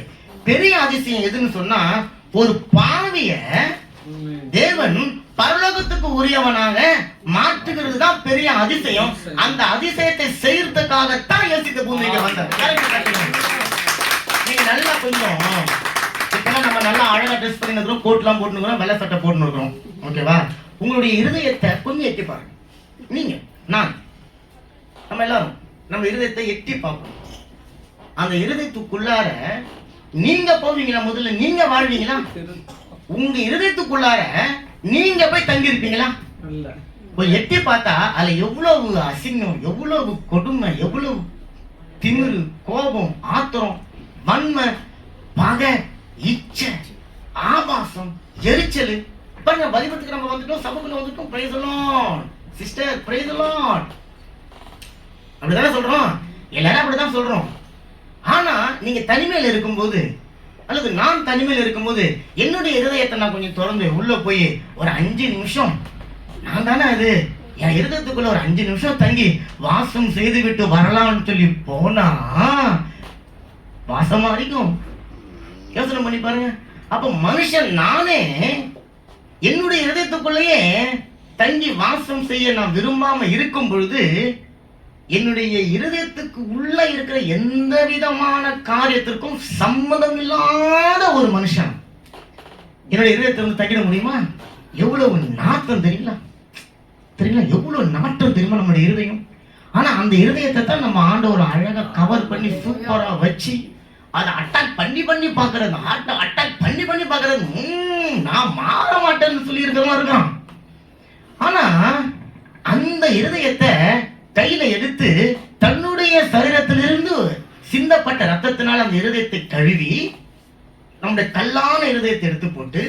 பெரிய அதிசயம் எதுன்னு சொன்னா, ஒரு பாவிய தேவன் பரலோகத்துக்கு உரியவனாக மாற்றுகிறது தான் பெரிய அதிசயம். அந்த அதிசயத்தை செய்யறதுக்காகத்தான் இயேசு பூமிக்கு வந்தார். நீங்க நல்லா கொஞ்சம் இப்பெல்லாம் நம்ம நல்லா அழகா ட்ரெஸ் பண்ணி இருக்கிறோம், கோட்லாம் போட்டுக்கிறோம், வெள்ளை சட்டை போட்டுன்னு இருக்கிறோம், ஓகேவா? உங்களுடைய இருதயத்தை கொஞ்சம் எட்டி பாருங்க. நீங்க நம்ம எல்லாரும் நம்ம இருதயத்தை எட்டி பார்ப்போம். அந்த இருதயத்துக்குள்ளார நீங்க போவீங்களா? முதல்ல நீங்க வாழ்வீங்களா? உங்க இருதயத்துக்குள்ளார நீங்க போய் தங்கி இருப்பீங்களா? போய் எட்டி பார்த்தா அதுல எவ்வளவு அசிங்கம், எவ்வளவு கொடுமை, எவ்வளவு திமிரு, கோபம், ஆத்திரம், வன்மை, பகை, இச்சை, ஆபாசம், எரிச்சல். பாருங்க, பலிபத்துக்கு நம்ம வந்துட்டோம், சபைக்குள்ள வந்துட்டோம். Praise the Lord sister, praise the Lord. அப்படிதானே சொல்றோம், எல்லாரும் அப்படிதான் சொல்றோம். ஆனா நீங்க தனிமையில இருக்கும்போது, அல்லது நான் தனிமையில இருக்கும்போது, என்னுடைய இருதயத்தை நான் கொஞ்சம் திறந்து உள்ள போய் ஒரு 5 நிமிஷம், நான் தானே அது, என் இருதயத்துக்குள்ள ஒரு 5 நிமிஷம் தங்கி வாசம் செய்து விட்டு வரலாம்னு சொல்லி போனா வாசமா அடிக்கும். யோசனை பண்ணி பாருங்க. அப்ப மனுஷன் நானே என்னுடைய இருதயத்துக்குள்ளேயே தங்கி வாசம் செய்ய நான் விரும்பாம இருக்கும் பொழுது, என்னுடைய இருதயத்துக்கு உள்ள இருக்கிற எந்த விதமான காரியத்திற்கும் சம்மதம் இல்லாத ஒரு மனுஷன் என்னுடைய இருதயத்தை வந்து தங்கிட முடியுமா? எவ்வளவு நாட்டம் தெரியல, எவ்வளவு நாட்டம் தெரியுமா நம்முடைய இருதயம். ஆனா அந்த இருதயத்தை தான் நம்ம ஆண்டவர் அழகா கவர் பண்ணி சூப்பரா வச்சு அதை அட்டாக் பண்ணி பாக்குறது, அட்டாக் பண்ணி பாக்குறது. நான் மாற மாட்டேன்னு சொல்லி இருக்கிறவங்க இருக்கான். ஆனா அந்த இருதயத்தை கையில எடுத்து தன்னுடைய சரீரத்திலிருந்து சிந்தப்பட்ட ரத்தத்தினால் அந்த இருதயத்தை கழுவி நம்முடைய கல்லான இருதயத்தை எடுத்து போட்டு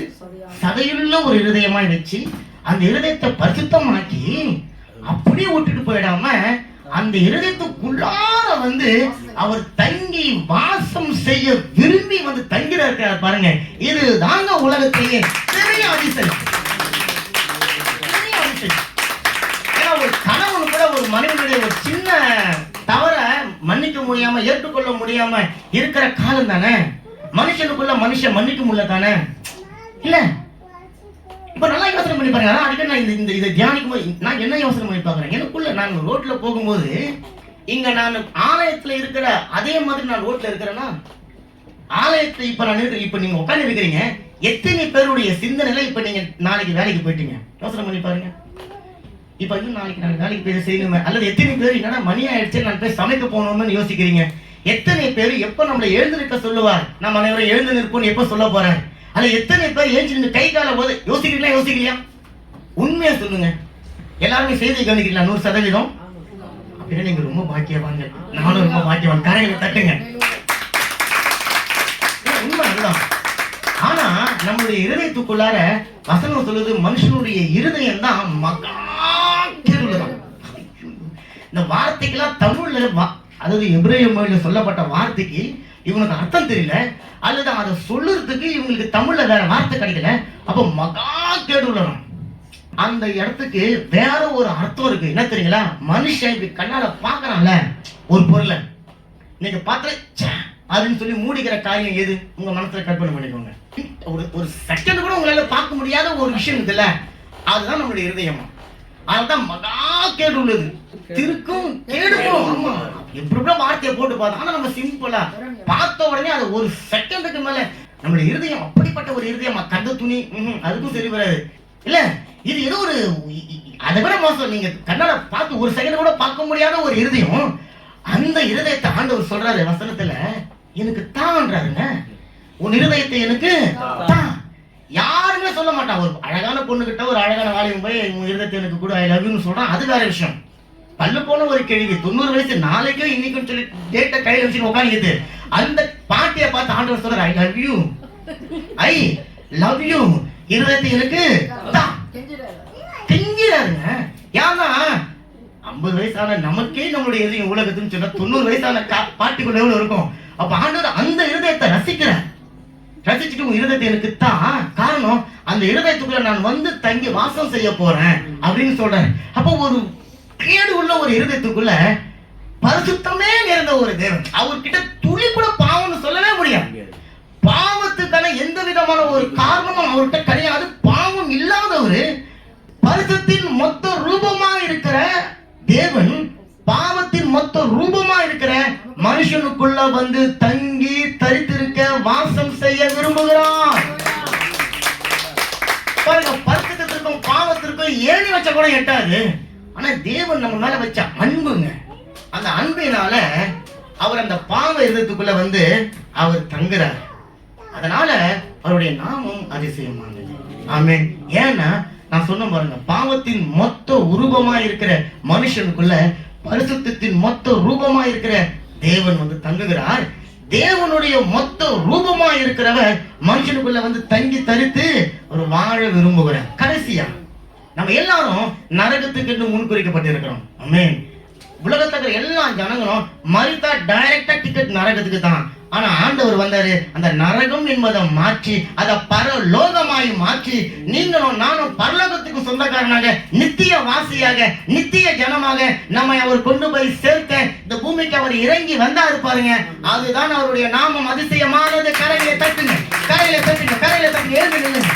சதையுள்ள ஒரு இருதயமாய் வச்சு அந்த இருதயத்தை பரிசுத்தமாக்கி அப்படியே விட்டுட்டு போயிடாம அந்த இருதயத்துக்குள்ளார வந்து அவர் தங்கி வாசம் செய்ய விரும்பி வந்து தங்கிட இருக்கிறார். பாருங்க, இது தாங்க உலகத்திலேயே பெரிய அதிசயம். ஏன்னா ஒரு கணவன் கூட ஒரு மனைவியுடைய ஒரு சின்ன தவற மன்னிக்க முடியாம ஏற்றுக்கொள்ள முடியாம இருக்கிற காலம் தானே. மனுஷனுக்குள்ள மனுஷன் மன்னிக்க முடியல தானே, இல்ல? இப்ப நல்லா யோசனை பண்ணி பாருங்க. அடிக்கடி நான் இதை தியானிக்கும் போது நான் என்ன யோசனை பண்ணி பாக்குறேன், எனக்குள்ள நான் ரோட்ல போகும்போது இங்க நான் ஆலயத்துல இருக்கிற அதே மாதிரி நான் ரோட்ல இருக்கிறேன்னா, ஆலயத்துல இப்ப நீங்க உட்கார்ந்து இருக்கிறீங்க, எத்தனை பேருடைய சிந்தனையில இப்ப நீங்க நாளைக்கு வேலைக்கு போயிட்டீங்க? யோசனை பண்ணி பாருங்க. இப்ப நாளைக்கு நான் வேலைக்கு போய் செய்யணுமே, அல்லது எத்தனை பேர் என்னன்னா மணி ஆயிடுச்சு நான் போய் சமைக்க போகணும்னு யோசிக்கிறீங்க. எத்தனை பேர் எப்ப நம்மளை எழுந்து நிற்க சொல்லுவார், நம்ம அனைவரும் எழுந்து நிற்போம் எப்ப சொல்ல போறார், அல்ல எத்தனை பேர் எழுந்து நின்று கை கால போது யோசிக்கலையா? உண்மையா சொல்லுங்க, எல்லாருமே செய்தி கவனிக்கிறீங்களா? 100%. அப்படின்னா நீங்க ரொம்ப பாக்கியவாங்க, நானும் ரொம்ப பாக்கியவான். கரைகளை தட்டுங்க, உண்மை அதுதான். ஆனா நம்முடைய இருதயத்துக்குள்ளார வசனம் சொல்லுது, மனுஷனுடைய இருதயம் தான் மகா கேடுள்ளதான். இந்த வார்த்தைக்கெல்லாம் தமிழ்ல, அதாவது எபிரேய மொழியில சொல்லப்பட்ட வார்த்தைக்கு இவனுக்கு அர்த்தம் தெரியல, அல்லது அதை சொல்லுறதுக்கு இவங்களுக்கு தமிழ்ல வேற வார்த்தை கிடைக்கல. அப்ப மகா கேடுள்ளதான். அந்த இடத்துக்கு வேற ஒரு அர்த்தம் இருக்கு. என்ன தெரியுங்களா? மனுஷன் இப்ப கண்ணால பாக்குறான்ல ஒரு பொருளை, நீங்க பார்த்து அப்படின்னு சொல்லி மூடிக்கிற காரியம் எது? உங்க மனசுல கற்பனை பண்ணிக்கோங்க. ஒரு செகண்ட் கூட உங்களால பார்க்க முடியாத ஒரு விஷயம் இருக்குல்ல, அதுதான் நம்மளுடைய இருதயமா. அதுதான் மகா கேடு உள்ளது, திருக்கும் கேடுக்கும். ஆமா, எப்படி வார்த்தையை போட்டு பார்த்தோம். ஆனா நம்ம சிம்பிளா பார்த்த உடனே அது ஒரு செகண்டுக்கு மேல நம்மளுடைய இருதயம் அப்படிப்பட்ட ஒரு இருதயமா. கந்த துணி அதுக்கும் சரி வராது இல்ல. இது ஏதோ ஒரு அதை விட மோசம். நீங்க கண்ணால பார்த்து ஒரு செகண்ட் கூட பார்க்க முடியாத ஒரு இருதயம். அந்த இருதயத்தை ஆண்டவர் சொல்றாரு வசனத்துல, எனக்கு தான்றாருங்க, உன் இருதயத்தை எனக்கு தான். யாருமே சொல்ல மாட்டான். ஒரு அழகான பொண்ணு கிட்ட ஒரு அழகான வாலிபன் போய் உன் இருதயத்தை எனக்கு கூட ஐ லவ் யூன்னு சொல்றான், அது வேற விஷயம். பல்லு போன ஒரு கேள்வி 90 வயசு நாளைக்கும் இன்னைக்கும் சொல்லி டேட்டை கையில வச்சு உட்காந்துக்கிது அந்த பாட்டியை பார்த்து ஆண்டவர் சொல்றாரு, I love you, I love you, இருதயத்தை எனக்கு தான் கெஞ்சிறாருங்க. ஏன்னா 50 வயசான நமக்கே நம்மளுடைய இருதயம் உலகத்துன்னு சொன்னா 90 வயசான பாட்டிக்குள்ள எவ்வளவு இருக்கும். அப்ப ஆண்டவர் அந்த இருதயத்தை ரசிக்கிறார். ரசிச்சுட்டு உங்க இருதயத்தை எனக்கு தான். காரணம், அந்த இருதயத்துக்குள்ள நான் வந்து தங்கி வாசம் செய்ய போறேன் அப்படின்னு சொல்றேன். அப்போ ஒரு கேடு உள்ள ஒரு இருதயத்துக்குள்ள பரிசுத்தமே நிறைந்த ஒரு தேவன், அவர்கிட்ட துளி கூட பாவம்னு சொல்லவே முடியாது. பாவத்துக்கான எந்த விதமான ஒரு காரணமும் அவர்கிட்ட கிடையாது. பாவம் இல்லாதவரு, பரிசுத்தின் மொத்த ரூபமா இருக்கிற தேவன், பாவத்தின் மொத்த ரூபமா இருக்கிற மனுஷனுக்குள்ள வந்து தங்கி தரித்திருக்க வாசம் செய்ய விரும்புகிறார். பாருங்க, பரிசுத்திற்கும் பாவத்திற்கும் ஏணி வச்ச கூட எட்டாது. ஆனா ஆனா தேவன் நம்ம மேல வச்ச அன்புங்க. அந்த அன்பினால அவர் அந்த பாவ இருதயத்துக்குள்ள வந்து அவர் தங்குறார். அதனால அவருடைய நாமம் அதிசயமானது. ஆமென். ஏன்னா நான் சொன்ன பாருங்க, பாவத்தின் மொத்த உருவமா இருக்கிற மனுஷனுக்குள்ள பரிசுத்தத்தின் மொத்த ரூபமா இருக்கிற தேவன் வந்து தங்குகிறார். தேவனுடைய மொத்த ரூபமா இருக்கிறவர் மனுஷனுக்குள்ள வந்து தங்கி தரித்து ஒரு வாழ விரும்புகிறார். கடைசியா நம்ம எல்லாரும் நரகத்துக்கு என்று முன்குறிக்கப்பட்டிருக்கிறோம். ஆமென். உலகத்துல இருக்கிற எல்லா ஜனங்களும் மரித்தா டைரக்டா டிக்கெட் நரகத்துக்கு தான். ஆனா ஆண்டவர் வந்தாரு, அந்த நரகம் என்பதை மாற்றி அதை பரலோகமாய் மாற்றி நீங்களும் நானும் பரலோகத்துக்கு சொந்தக்காரனாக, நித்திய வாசியாக, நித்திய ஜனமாக நம்மை அவர் கொண்டு போய் சேர்க்க இந்த பூமிக்கு அவர் இறங்கி வந்தாரு பாருங்க. அதுதான் அவருடைய நாமம் அதிசயமானது. கரையில தட்டுங்க, கரையில தட்டுங்க, கரையில தட்டுங்க, எழுந்து நில்லுங்க,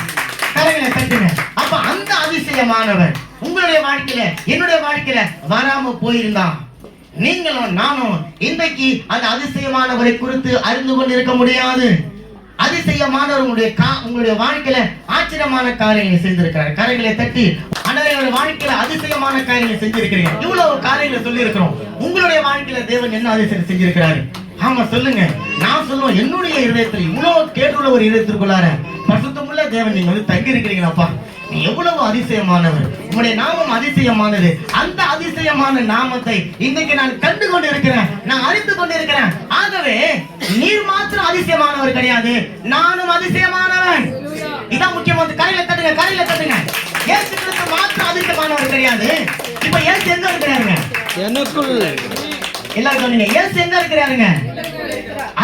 கரையில தட்டுங்க. அப்ப அந்த அதிசயமானவர் உங்களுடைய வாழ்க்கையில என்னுடைய வாழ்க்கையில வராம போயிருந்தான், நீங்களும் நானும் இன்றைக்கு அந்த அதிசயமானவரை குறித்து அறிந்து கொண்டு இருக்க முடியாது. அதிசயமானவர் உங்களுடைய வாழ்க்கையில ஆச்சரியமான காரியங்களை செஞ்சிருக்கிறார். கரைகளை தட்டி அன்றைய வாழ்க்கையில அதிசயமான காரியங்களை செஞ்சிருக்கிறீங்க. இவ்வளவு காரியங்களை சொல்லி இருக்கிறோம். உங்களுடைய வாழ்க்கையில தேவன் என்ன அதிசயம் செஞ்சிருக்கிறாரு? ஆமா சொல்லுங்க. நான் சொல்லுவேன், என்னுடைய இதயத்தில் இவ்வளவு கேட்டுள்ள ஒரு இதயத்திற்குள்ளார பரிசுத்தமுள்ள தேவன் நீங்க வந்து தங்கி இருக்கிறீங்களப்பா. நீ எவ்வளவு அதிசயமானவர், உங்களுடைய நாமம் அதிசயமானது. அந்த அதிசயமான நாமத்தை இன்னைக்கு நான் கண்டு கொண்டு இருக்கிறேன், நான் அறிந்து கொண்டு இருக்கிறேன். ஆகவே நீர் மாத்திரம் அதிசயமானவர் கிடையாது, நானும் அதிசயமானவன். இதான் முக்கியமான. கரையில தட்டுங்க, கரையில தட்டுங்க. இயேசு கிறிஸ்து மாத்திரம் அதிசயமானவர் கிடையாது. இப்ப இயேசு எங்க இருக்கிறாருங்க? எனக்குள். எல்லாரும் சொன்னீங்க, இயேசு எங்க இருக்கிறாருங்க?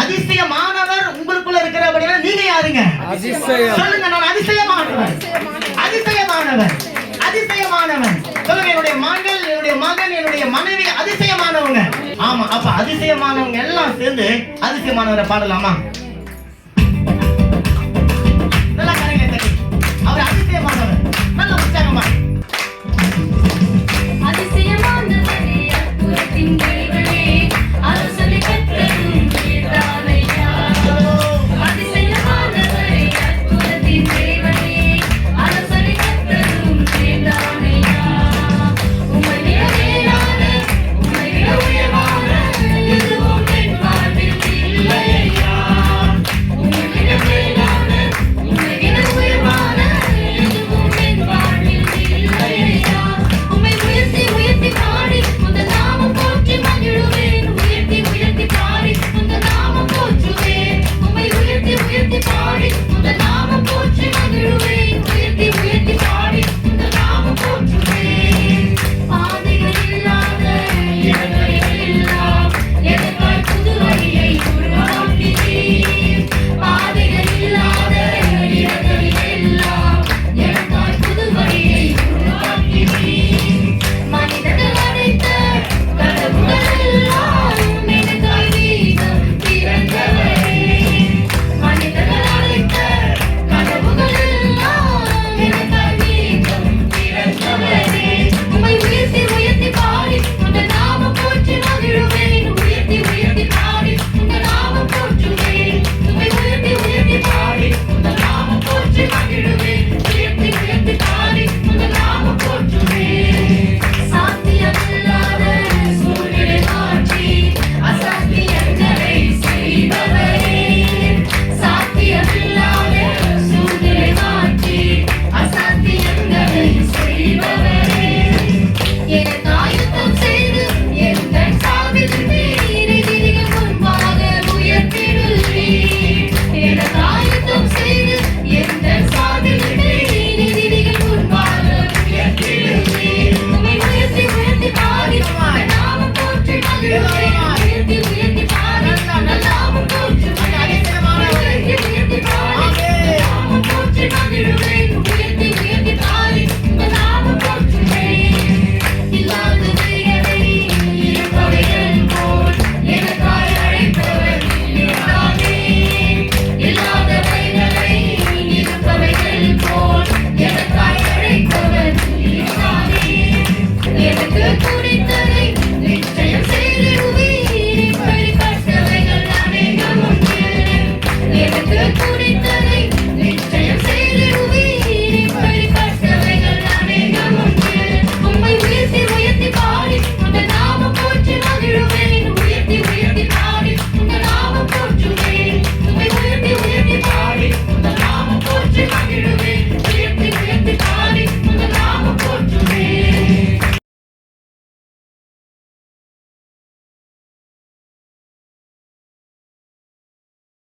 அதிசயமானவர் உங்களுக்குள்ள இருக்கிறபடியா நீங்க யாருங்க? அதிசயம். சொல்லுங்க, நான் அதிசயமானவர், அதிசயமானவர், அதிசயமானவன். சொல்லுங்க, என்னுடைய மகள், என்னுடைய மகன், என்னுடைய மனைவி அதிசயமானவங்க. ஆமா, அப்ப அதிசயமானவங்க எல்லாம் சேர்ந்து அதிசயமானவரை பாடலாமா? நல்லா கரையில தட்டி அவர் அதிசயமானவர். நல்ல உற்சாகமா